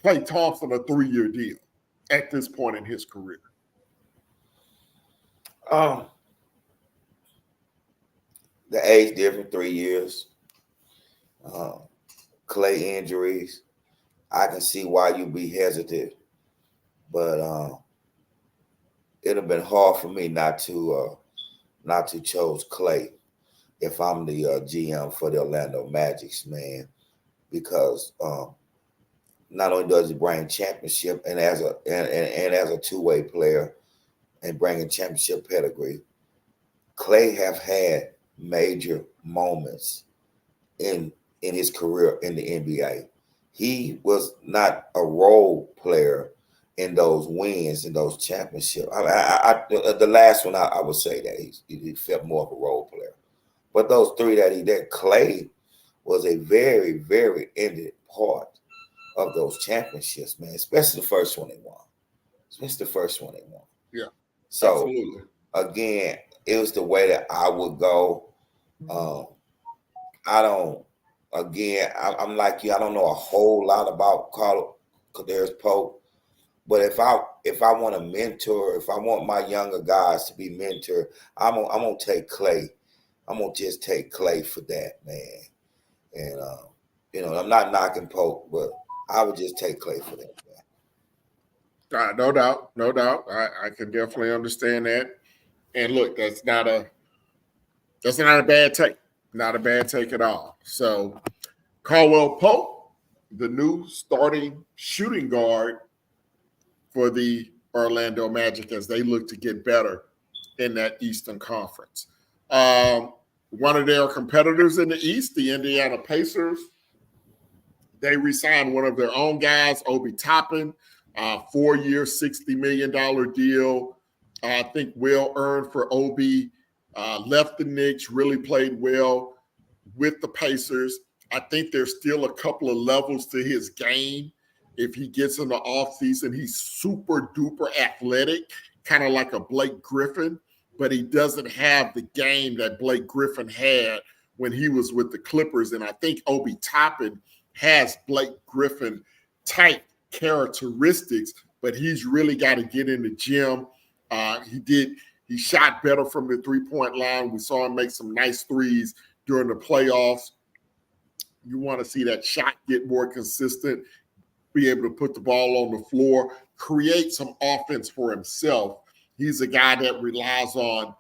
Klay Thompson a 3-year deal at this point in his career. The age difference, 3 years. Klay injuries. I can see why you'd be hesitant, but it'd have been hard for me not to choose Klay if I'm the GM for the Orlando Magic, man, because not only does he bring championship and as a two-way player and bringing championship pedigree, Klay have had major moments in his career in the NBA. He was not a role player in those wins, in those championships. The last one, I would say that he felt more of a role player. But those 3 that Klay was a very, very ended part of those championships, man, especially the first one they won. Yeah. So, absolutely. Again, it was the way that I would go. I'm like you. I don't know a whole lot about Caldwell Pope, but if I want a mentor, if I want my younger guys to be mentored, I'm gonna take Klay. I'm gonna just take Klay for that, man. And I'm not knocking Pope, but I would just take Klay for that, man. No doubt. I can definitely understand that. And look, that's not a bad take. Not a bad take at all. So Caldwell Pope, the new starting shooting guard for the Orlando Magic as they look to get better in that Eastern Conference. One of their competitors in the East, the Indiana Pacers, they re-signed one of their own guys, Obi Toppin, 4-year, $60 million deal. I think well earned for Obi. Left the Knicks, really played well with the Pacers. I think there's still a couple of levels to his game. If he gets in the offseason, he's super duper athletic, kind of like a Blake Griffin, but he doesn't have the game that Blake Griffin had when he was with the Clippers. And I think Obi Toppin has Blake Griffin type characteristics, but he's really got to get in the gym. He shot better from the three-point line. We saw him make some nice threes during the playoffs. You want to see that shot get more consistent, be able to put the ball on the floor, create some offense for himself. He's a guy that relies on,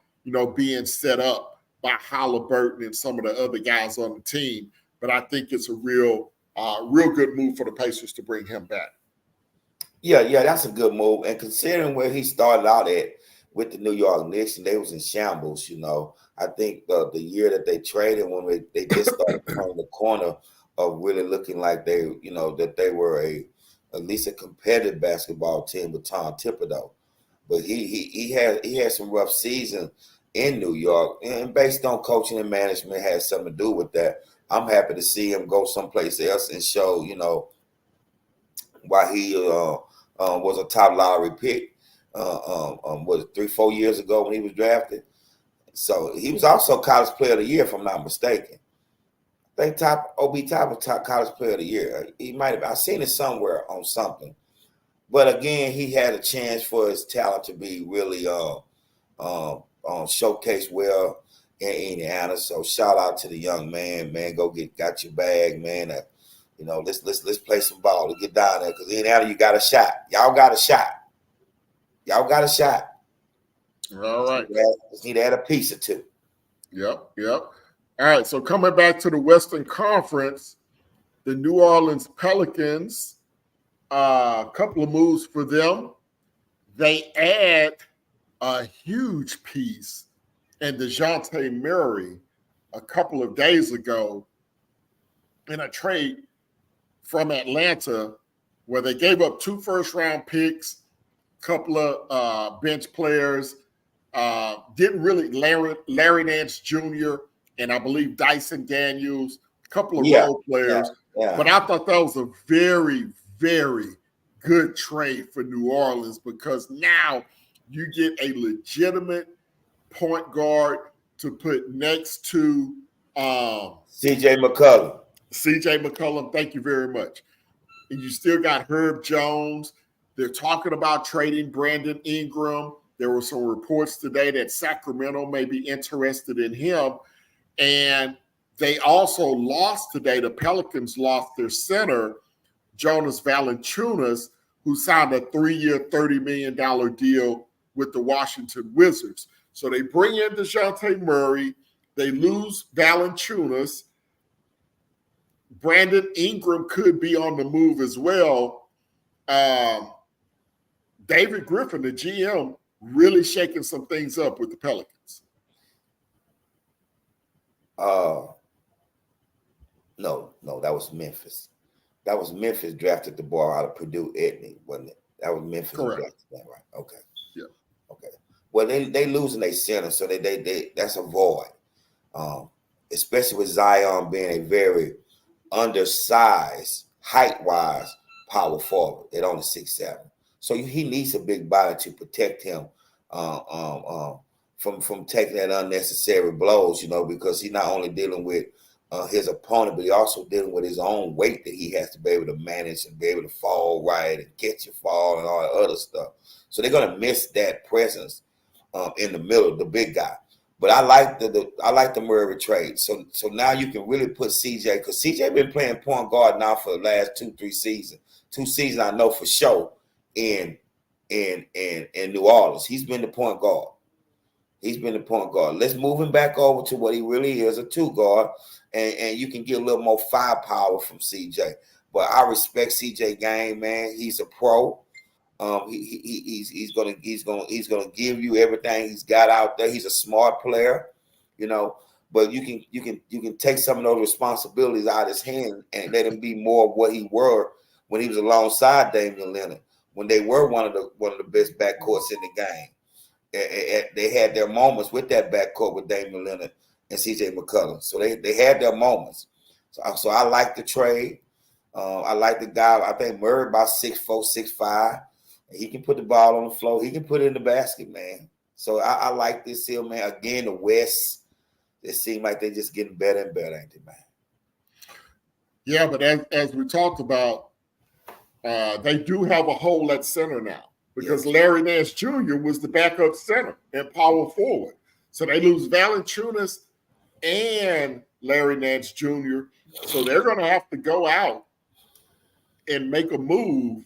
being set up by Halliburton and some of the other guys on the team. But I think it's a real good move for the Pacers to bring him back. Yeah, that's a good move. And considering where he started out at with the New York Knicks, and they was in shambles, I think the year that they traded, when they just started turning the corner of really looking like they, that they were at least a competitive basketball team with Tom Thibodeau. But he had some rough season in New York, and based on coaching and management had something to do with that. I'm happy to see him go someplace else and show, why he was a top lottery pick. Was it 3-4 years ago when he was drafted? So he was also College Player of the Year, if I'm not mistaken. I think Obi Toppin was top College Player of the Year. He might have. I've seen it somewhere on something. But again, he had a chance for his talent to be really showcased well in Indiana. So shout out to the young man. Got your bag, man. Let's play some ball to get down there, because Indiana, you got a shot. Y'all got a shot. All right. Just need to add a piece or two. Yep. All right. So coming back to the Western Conference, the New Orleans Pelicans, a couple of moves for them. They add a huge piece in DeJounte Murray a couple of days ago in a trade from Atlanta, where they gave up 2 first-round picks, a couple of bench players, Larry Nance Jr., and I believe Dyson Daniels, a couple of role players. Yeah. But I thought that was a very, very good trade for New Orleans, because now you get a legitimate point guard to put next to CJ McCollum, thank you very much. And you still got Herb Jones. They're talking about trading Brandon Ingram. There were some reports today that Sacramento may be interested in him. And they also lost today. The Pelicans lost their center, Jonas Valanciunas, who signed a 3-year, $30 million deal with the Washington Wizards. So they bring in DeJounte Murray. They lose Valanciunas. Brandon Ingram could be on the move as well. David Griffin, the GM, really shaking some things up with the Pelicans. No, that was Memphis. That was Memphis drafted the ball out of Purdue Edney, wasn't it? That was Memphis. Correct. That, right? Okay. Yeah. Okay. Well, they losing their center, so they that's a void. Especially with Zion being a very undersized, height-wise power forward at only 6'7". So he needs a big body to protect him from taking that unnecessary blows, because he's not only dealing with his opponent, but he also dealing with his own weight that he has to be able to manage and be able to fall right and catch a fall and all that other stuff. So they're going to miss that presence in the middle, the big guy. But I like the Murray trade. So now you can really put CJ, because CJ been playing point guard now for the last 2-3 seasons. 2 seasons I know for sure in New Orleans. He's been the point guard. Let's move him back over to what he really is, a 2 guard, and you can get a little more firepower from CJ. But I respect CJ game, man. He's a pro. He's gonna give you everything he's got out there. He's a smart player, But you can take some of those responsibilities out of his hand and let him be more of what he were when he was alongside Damian Lillard. when they were one of the best backcourts in the game. They had their moments with that backcourt with Damian Lillard and CJ McCollum. So they had their moments. So I like the trade. I like the guy. I think Murray about 6'4", 6'5". He can put the ball on the floor. He can put it in the basket, man. So I like this here, man. Again, the West, it seems like they're just getting better and better, ain't they, man? Yeah, but as we talked about, they do have a hole at center now because Larry Nance Jr. was the backup center and power forward. So they lose Valanciunas and Larry Nance Jr. So they're going to have to go out and make a move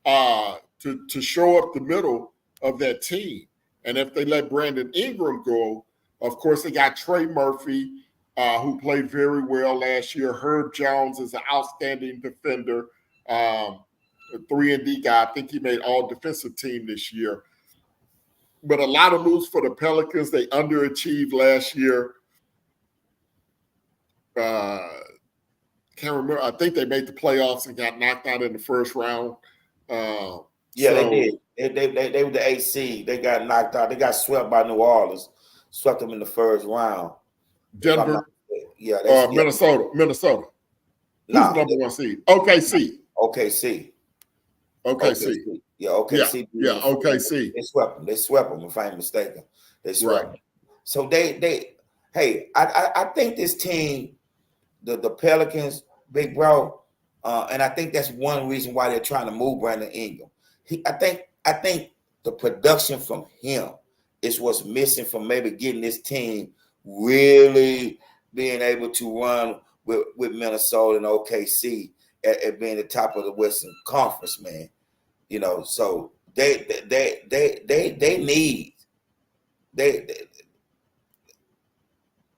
to show up the middle of that team. And if they let Brandon Ingram go, of course, they got Trey Murphy, who played very well last year. Herb Jones is an outstanding defender, a 3-and-D guy. I think he made all defensive team this year. But a lot of moves for the Pelicans. They underachieved last year. Can't remember. I think they made the playoffs and got knocked out in the first round. They did. They were the 8th seed. They got knocked out. They got swept by New Orleans. Swept them in the first round. Denver. Minnesota. Who's the number 1 seed? OKC. Yeah, OKC. Yeah, OKC. They swept them, if I ain't mistaken. They swept them. So I think this team, the Pelicans, big bro, and I think that's one reason why they're trying to move Brandon Ingram. I think the production from him is what's missing from maybe getting this team really being able to run with Minnesota and OKC at being the top of the Western Conference, man. You know, so they need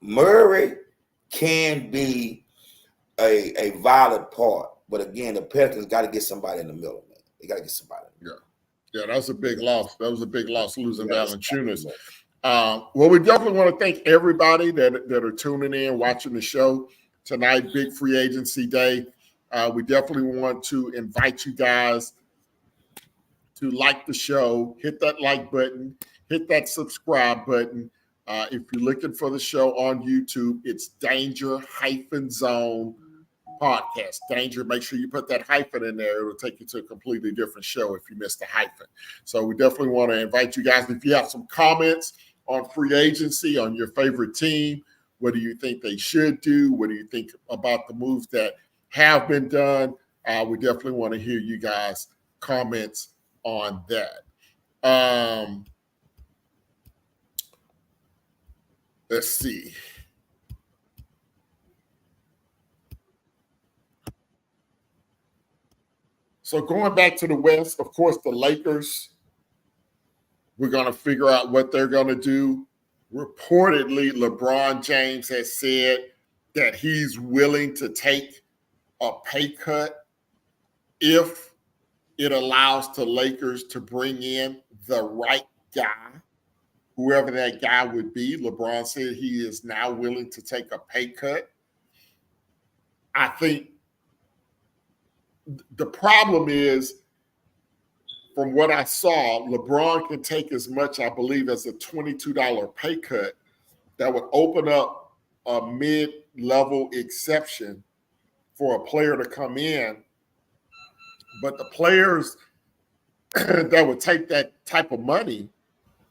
Murray can be a violent part, but again, the Pelicans got to get somebody in the middle, man. They got to get somebody. Yeah, that was a big loss. That was a big loss losing Valanciunas. Well, we definitely want to thank everybody that are tuning in, watching the show tonight. Big free agency day. We definitely want to invite you guys to like the show, hit that like button, hit that subscribe button. If you're looking for the show on YouTube, it's Danger-Zone Podcast. Danger, make sure you put that hyphen in there. It'll take you to a completely different show if you missed the hyphen. So we definitely want to invite you guys. If you have some comments on free agency, on your favorite team, what do you think they should do? What do you think about the moves that have been done? We definitely want to hear you guys' comments on that. Let's see. So going back to the West, of course, the Lakers, we're going to figure out what they're going to do. Reportedly, LeBron James has said that he's willing to take a pay cut if it allows the Lakers to bring in the right guy, whoever that guy would be. LeBron said he is now willing to take a pay cut. I think the problem is, from what I saw, LeBron can take as much, I believe, as a $22 pay cut that would open up a mid-level exception for a player to come in. But the players that would take that type of money,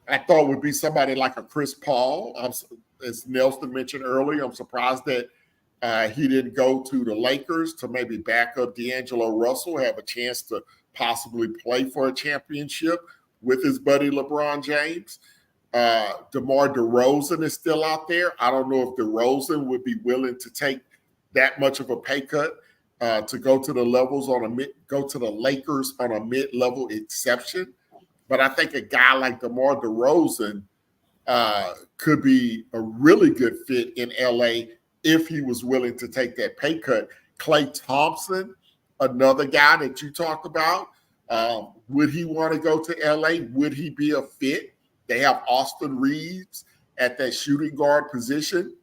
I thought would be somebody like a Chris Paul. As Nelson mentioned earlier, I'm surprised that he didn't go to the Lakers to maybe back up D'Angelo Russell, have a chance to possibly play for a championship with his buddy LeBron James. DeMar DeRozan is still out there. I don't know if DeRozan would be willing to take that much of a pay cut to go to the Lakers on a mid-level exception. But I think a guy like DeMar DeRozan could be a really good fit in LA if he was willing to take that pay cut. Klay Thompson, another guy that you talked about, would he want to go to LA? Would he be a fit? They have Austin Reeves at that shooting guard position.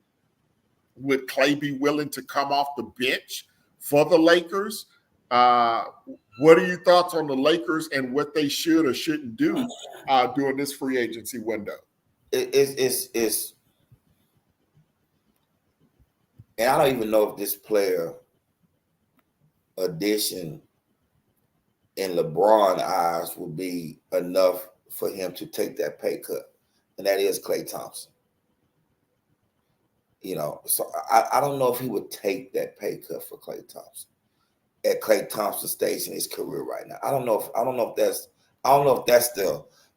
Would Klay be willing to come off the bench for the Lakers? What are your thoughts on the Lakers and what they should or shouldn't do during this free agency window? It's and I don't even know if this player addition in LeBron's eyes would be enough for him to take that pay cut, and that is Klay Thompson. You know, so I don't know if he would take that pay cut for Klay Thompson at Klay Thompson's stage in his career right now. I don't know if that's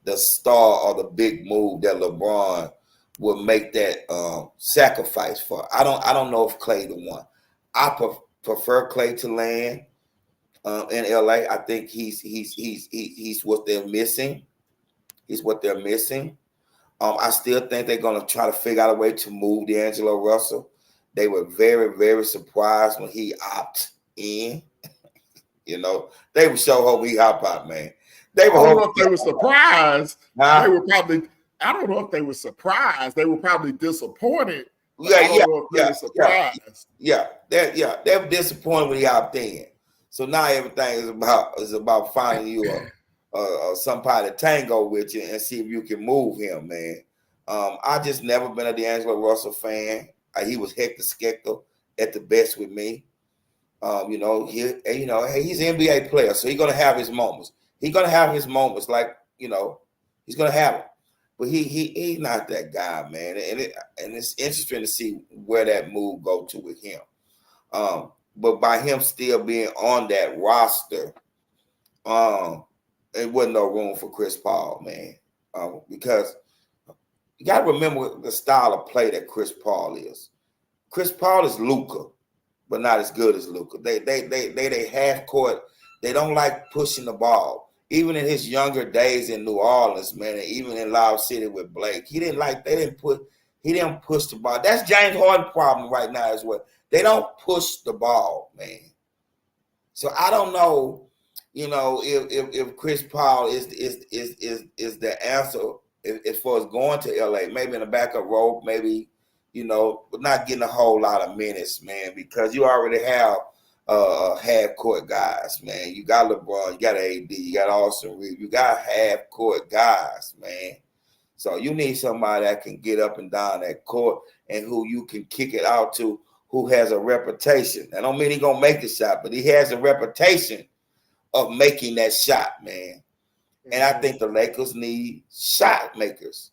the star or the big move that LeBron would make that sacrifice for. I don't know if Klay the one. I prefer Klay to land in LA. I think he's what they're missing. He's what they're missing. I still think they're going to try to figure out a way to move D'Angelo Russell. They were very, very surprised when he opted in. You know, they were so hoping he hop out, man. I don't know if they were surprised. Huh? They were probably. I don't know if they were surprised. They were probably disappointed. They were disappointed when he opted in. So now everything is about finding you somebody to tango with you and see if you can move him, man. I just never been a D'Angelo Russell fan. He was Hector Skepta at the best with me. He's an NBA player, so he's gonna have his moments. He's gonna have his moments, like he's gonna have it. But he's not that guy, man. And it's interesting to see where that move go to with him. But by him still being on that roster, it wasn't no room for Chris Paul, man. Because you got to remember the style of play that Chris Paul is. Chris Paul is Luka, but not as good as Luka. They half court. They don't like pushing the ball. Even in his younger days in New Orleans, man, and even in Loud City with Blake, he didn't push the ball. That's James Harden's problem right now as well. They don't push the ball, man. So I don't know, if Chris Paul is the answer as far as going to LA, maybe in the backup role, maybe, but not getting a whole lot of minutes, man, because you already have half-court guys, man. You got LeBron, you got AD, you got Austin Reeves, you got half-court guys, man. So you need somebody that can get up and down that court and who you can kick it out to, who has a reputation. I don't mean he's going to make the shot, but he has a reputation of making that shot, man. And I think the Lakers need shot makers.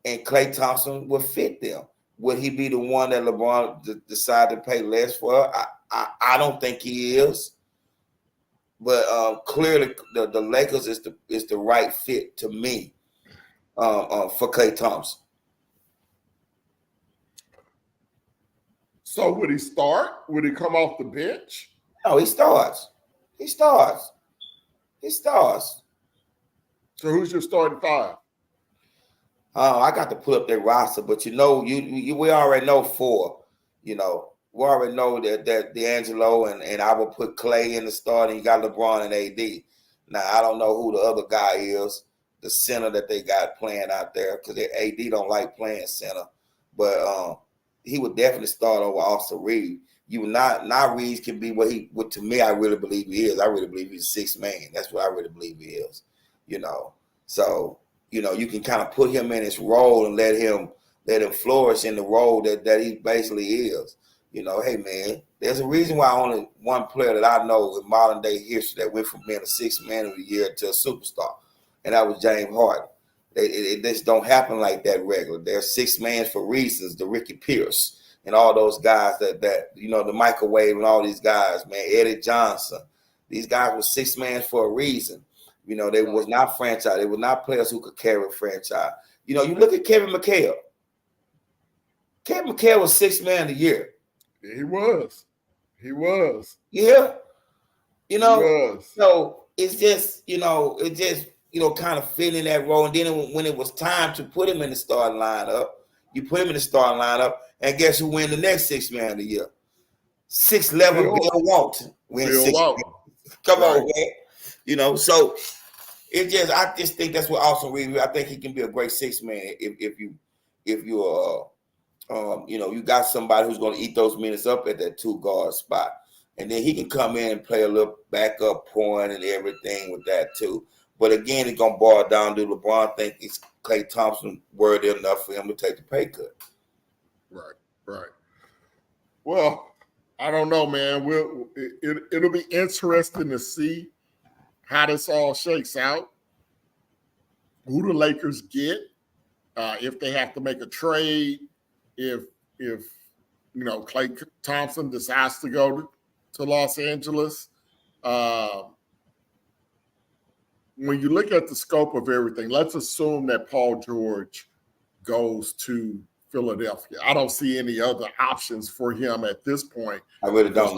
And Klay Thompson will fit them. Would he be the one that LeBron decided to pay less for? I don't think he is. But clearly the Lakers is the right fit to me for Klay Thompson. So would he start? Would he come off the bench? No, he starts. So who's your starting five? I got to pull up their roster, but we already know four. We already know that D'Angelo and I will put Klay in the start, and you got LeBron and AD. Now I don't know who the other guy is, the center that they got playing out there, because AD don't like playing center, but he would definitely start over Austin Reeves. Reeves can be what to me I really believe he is. I really believe he's a sixth man. That's what I really believe he is. So you can kind of put him in his role and let him flourish in the role that he basically is. Hey man, there's a reason why only one player that I know in modern day history that went from being a sixth man of the year to a superstar, and that was James Harden. It just don't happen like that regular. They're six man for reasons. The Ricky Pierce and all those guys that the microwave and all these guys, man, Eddie Johnson. These guys were six man for a reason. They was not franchise. They were not players who could carry a franchise. You look at Kevin McHale. Kevin McHale was sixth man of the year. He was. Yeah. He was. So it's just, kind of filling that role. And then when it was time to put him in the starting lineup, you put him in the starting lineup, and guess who win the next sixth man of the year? 6'11" Bill Walton. Come on, man. So I just think that's what Austin Reeves. I think he can be a great sixth man if you got somebody who's going to eat those minutes up at that two guard spot. and then he can come in and play a little backup point and everything with that too. But again, it's gonna boil down to LeBron think it's Klay Thompson worthy enough for him to take the pay cut. Right. Well, I don't know, man. It'll be interesting to see how this all shakes out. Who the Lakers get, if they have to make a trade, if Klay Thompson decides to go to Los Angeles. When you look at the scope of everything, let's assume that Paul George goes to Philadelphia. I don't see any other options for him at this point. I really don't.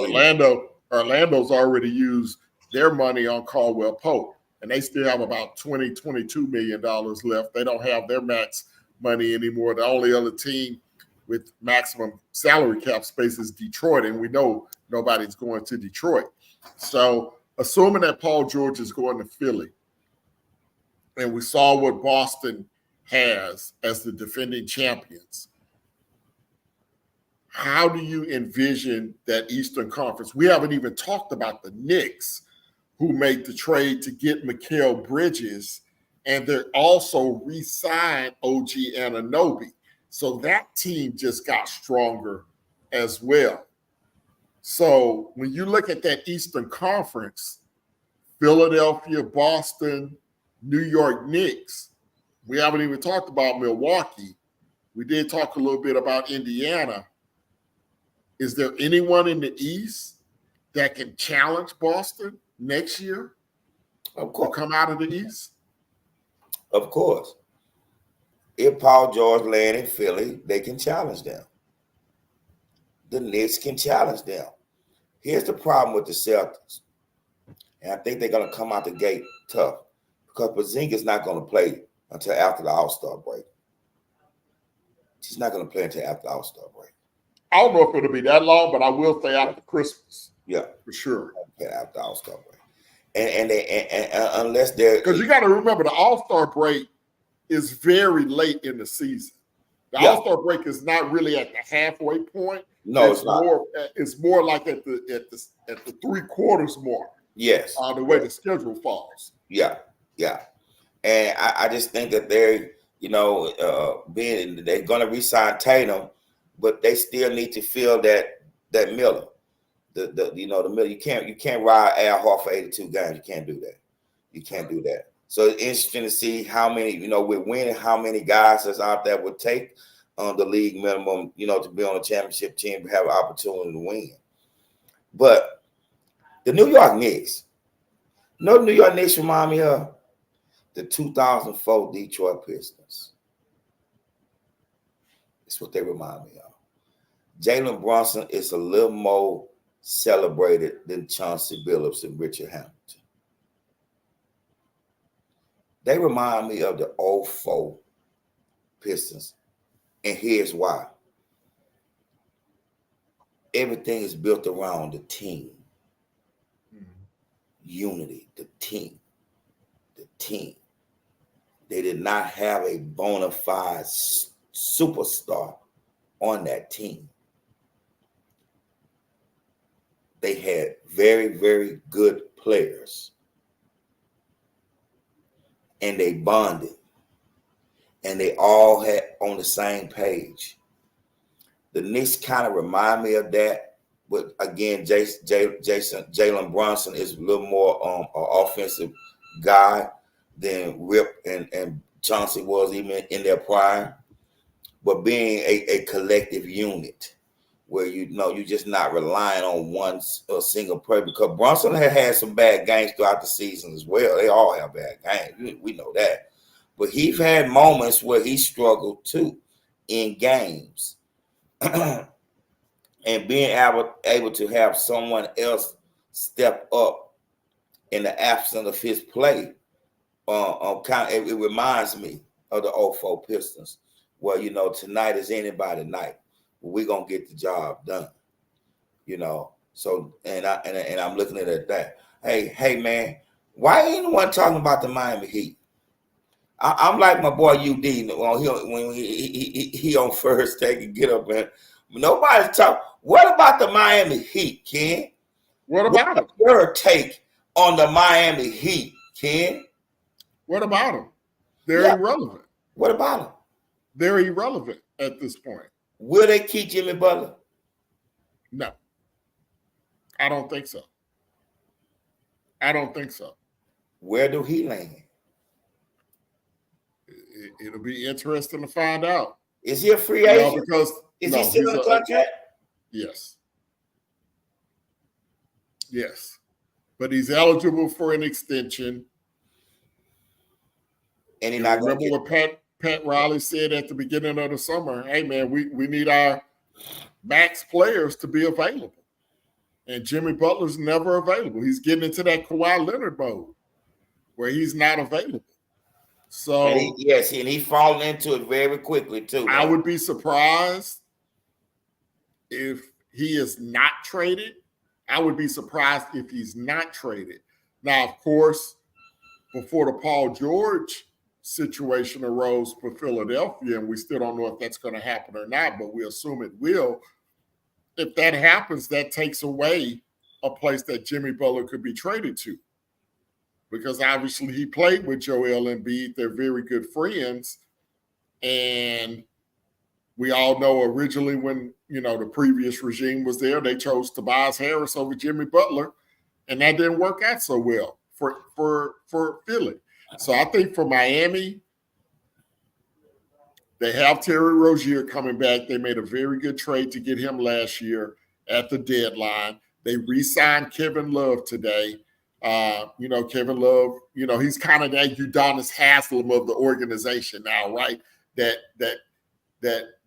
Orlando's already used their money on Caldwell Pope, and they still have about $22 million left. They don't have their max money anymore. The only other team with maximum salary cap space is Detroit, and we know nobody's going to Detroit. So assuming that Paul George is going to Philly, and we saw what Boston has as the defending champions, how do you envision that Eastern Conference? We haven't even talked about the Knicks, who made the trade to get Mikal Bridges, and they're also re-signed OG Anunoby. So that team just got stronger as well. So when you look at that Eastern Conference, Philadelphia, Boston, New York Knicks, we haven't even talked about Milwaukee. We did talk a little bit about Indiana. Is there anyone in the East that can challenge Boston next year? Of course. To come out of the East? Of course. If Paul George land in Philly, they can challenge them. The Knicks can challenge them. Here's the problem with the Celtics. And I think they're going to come out the gate tough because Porzingis not going to play until after the All-Star break. She's not going to play until after the All-Star break. I don't know if it'll be that long, but I will say after Christmas. Yeah. For sure. After the All-Star break. And unless they're... Because you got to remember, the All-Star break is very late in the season. The All-Star break is not really at the halfway point. No, it's not. It's more like at the 3/4 mark. Yes. The way the schedule falls. Yeah. And I just think that they're, they're going to re-sign Tatum, but they still need to fill that Miller. The Miller. You can't ride Al Horford 82 games. You can't do that. You can't do that. So it's interesting to see how many, we're winning, how many guys that's out there would take the league minimum, to be on a championship team to have an opportunity to win. But the New York Knicks, the New York Knicks remind me of? The 2004 Detroit Pistons. That's what they remind me of. Jalen Brunson is a little more celebrated than Chauncey Billups and Richard Hamilton. They remind me of the 2004 Pistons. And here's why. Everything is built around the team. Unity, the team. They did not have a bona fide superstar on that team. They had very, very good players. And they bonded. And they all had on the same page. The Knicks kind of remind me of that. But again, Jalen Brunson is a little more an offensive guy than Rip and Chauncey was even in their prime. But being a collective unit where you're just not relying on one single player, because Brunson had some bad games throughout the season as well. They all have bad games. We know that. But he's had moments where he struggled too in games. And being able to have someone else step up in the absence of his play, it reminds me of the 2004 Pistons, where tonight is anybody's night. We're gonna get the job done. So and I'm looking at it that. Hey man, why ain't anyone talking about the Miami Heat? I'm like my boy UD when he on first take and get up and nobody's talking. What about the Miami Heat, Ken? What about him? What's your take on the Miami Heat, Ken? What about him? They're Yeah. irrelevant. What about him? They're irrelevant at this point. Will they keep Jimmy Butler? No. I don't think so. I don't think so. Where do he land? It'll be interesting to find out. Is he a free agent? No, because Is no, he still he's in a contract? Yes. Yes. But he's eligible for an extension. And he's not going Remember to get what Pat Riley said at the beginning of the summer? Hey, man, we need our max players to be available. And Jimmy Butler's never available. He's getting into that Kawhi Leonard mode where he's not available. So and he's falling into it very quickly too. I would be surprised if he is not traded. I would be surprised if he's not traded. Now, of course, before the Paul George situation arose for Philadelphia, and we still don't know if that's going to happen or not, but we assume it will. If that happens, that takes away a place that Jimmy Butler could be traded to. Because obviously he played with Joel Embiid. They're very good friends. And we all know originally when, the previous regime was there, they chose Tobias Harris over Jimmy Butler. And that didn't work out so well for Philly. So I think for Miami, they have Terry Rozier coming back. They made a very good trade to get him last year at the deadline. They re-signed Kevin Love today. Kevin Love, he's kind of that Udonis Haslem of the organization now, right? That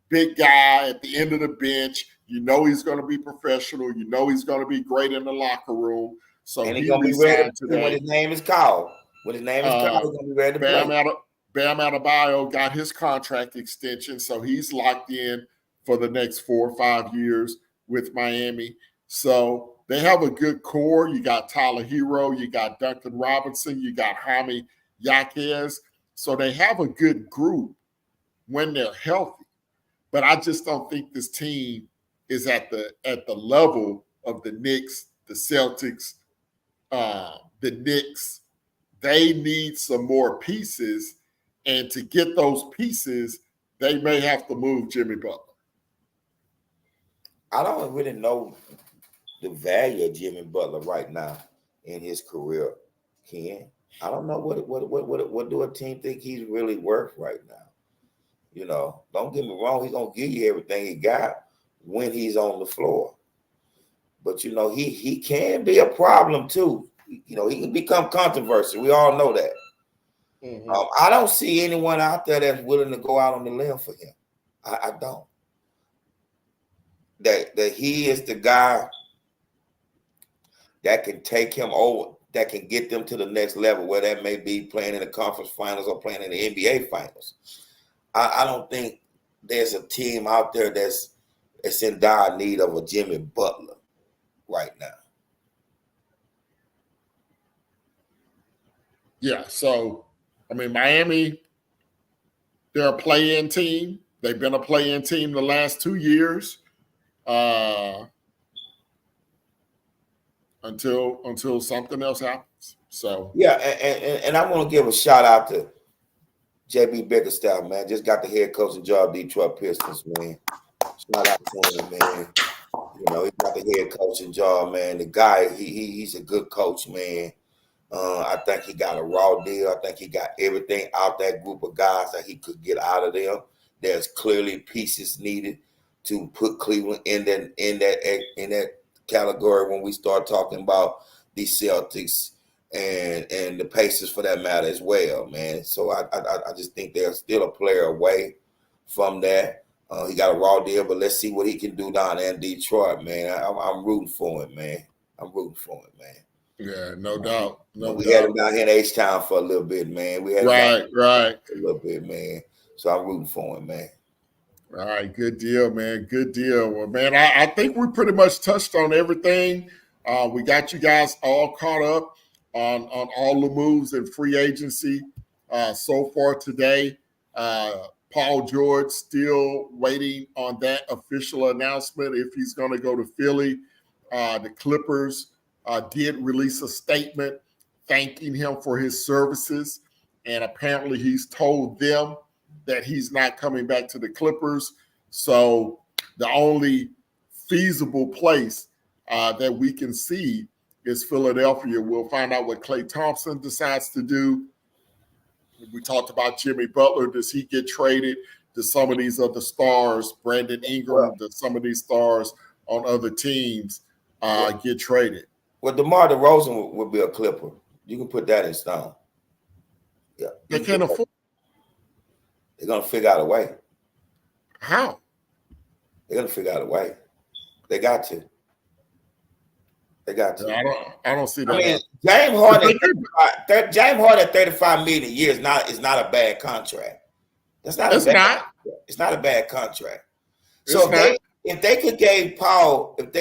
big guy at the end of the bench. He's going to be professional. He's going to be great in the locker room. So and he's going to be ready today. when his name is called. When his name is called, he's going to be ready to play. Bam Adebayo got his contract extension, so he's locked in for the next 4 or 5 years with Miami. So they have a good core. You got Tyler Hero, you got Duncan Robinson, you got Jaime Jaquez. So they have a good group when they're healthy. But I just don't think this team is at the level of the Knicks, the Celtics, the Knicks. They need some more pieces. And to get those pieces, they may have to move Jimmy Butler. I don't really know the value of Jimmy Butler right now in his career, Ken. I don't know what do a team think he's really worth right now. Don't get me wrong, he's gonna give you everything he got when he's on the floor. But he can be a problem too. He can become controversial. We all know that. Mm-hmm. I don't see anyone out there that's willing to go out on the limb for him. I don't. That he is the guy that can take him over, that can get them to the next level, where that may be playing in the conference finals or playing in the NBA finals. I don't think there's a team out there that's in dire need of a Jimmy Butler right now. Yeah, so Miami, they're a play-in team. They've been a play-in team the last 2 years until something else happens. So yeah, and I want to give a shout out to JB Bickerstaff, man. Just got the head coaching job, Detroit Pistons, man. Shout out to him, man. He got the head coaching job, man. The guy, he's a good coach, man. I think he got a raw deal. I think he got everything out that group of guys that he could get out of them. There's clearly pieces needed to put Cleveland in that category when we start talking about the Celtics and the Pacers for that matter as well, man. So I just think they're still a player away from that. He got a raw deal, but let's see what he can do down there in Detroit, man. I'm rooting for him, man. yeah, no doubt. We had him down here in H-Town for a little bit, man. We had him right. a little bit, man. So I'm rooting for him, man. All right, good deal, man. Good deal. Well, man, I think we pretty much touched on everything. We got you guys all caught up on all the moves in free agency so far today. Paul George still waiting on that official announcement if he's going to go to Philly. The Clippers did release a statement thanking him for his services. And apparently he's told them that he's not coming back to the Clippers. So the only feasible place that we can see is Philadelphia. We'll find out what Klay Thompson decides to do. We talked about Jimmy Butler. Does he get traded? Does some of these other stars, Brandon Ingram, does some of these stars on other teams get traded? Well, DeMar DeRozan would be a Clipper. You can put that in stone. Yeah, They can't afford. They're gonna figure out a way. How? They're gonna figure out a way. They got to. They got to. I don't see that. I mean, James Harden at $35 million a year is not a bad contract. That's not. It's not. It's not a bad contract. So if they could give Paul, if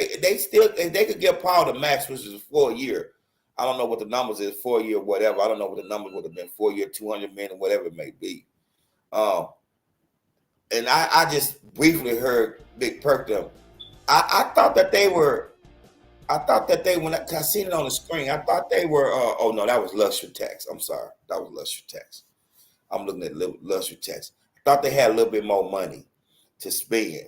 they could give Paul the max, which is 4 year. I don't know what the numbers is, 4 year, whatever. I don't know what the numbers would have been, 4 year, 200 million, whatever it may be. And I just briefly heard Big Perk them. I thought that they were, when I seen it on the screen, I thought they were, oh no, that was luxury tax. I'm sorry. That was luxury tax. I'm looking at luxury tax. I thought they had a little bit more money to spend.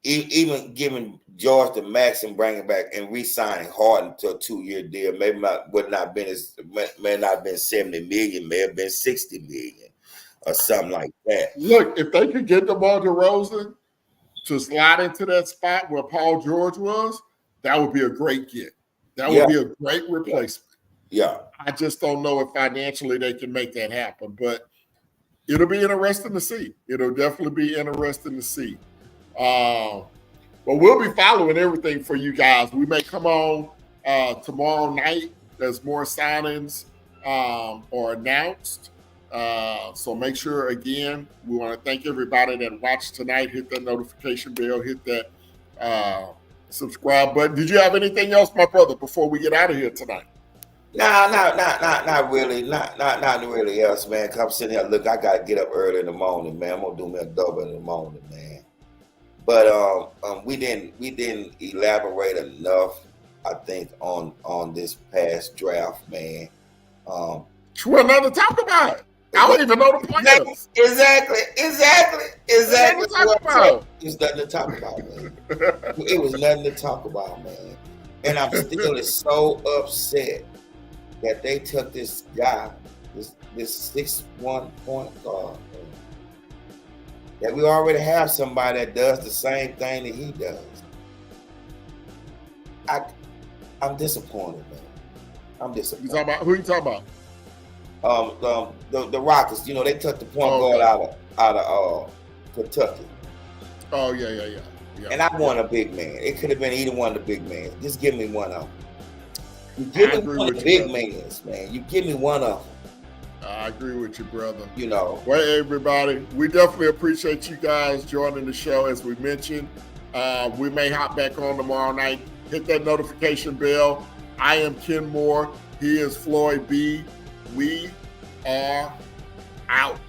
Even giving George the max and bringing back and re-signing Harden to a 2 year deal, may not have been 70 million, may have been 60 million or something like that. Look, if they could get DeMar DeRozan to slide into that spot where Paul George was, that would be a great get. That would be a great replacement. Yeah. I just don't know if financially they can make that happen, but it'll be interesting to see. It'll definitely be interesting to see. But we'll be following everything for you guys. We may come on tomorrow night as more signings are announced. So make sure, again, we want to thank everybody that watched tonight. Hit that notification bell, hit that subscribe button. Did you have anything else, my brother, before we get out of here tonight? Nah, not really. Not really else, man. Cause I'm sitting here, look, I gotta get up early in the morning, man. I'm gonna do me a double in the morning, man. But we didn't elaborate enough, I think, on this past draft, man. Well, nothing to talk about. I don't even know the players. Exactly. Nothing to talk about. It's nothing to talk about, man. It was nothing to talk about, man. And I'm still so upset that they took this guy, this 6'1" point guard, man. That we already have somebody that does the same thing that he does. I'm disappointed, man. I'm disappointed. Who you talking about? The Rockets, you know, they took the point guard out of Kentucky. Oh yeah. And I want a big man. It could have been either one of the big men. Just give me one of them. You give me one of the big men, man. You give me one of them. I agree with you, brother. You know. Well, everybody, we definitely appreciate you guys joining the show. As we mentioned, we may hop back on tomorrow night. Hit that notification bell. I am Ken Moore. He is Floyd B. We are out.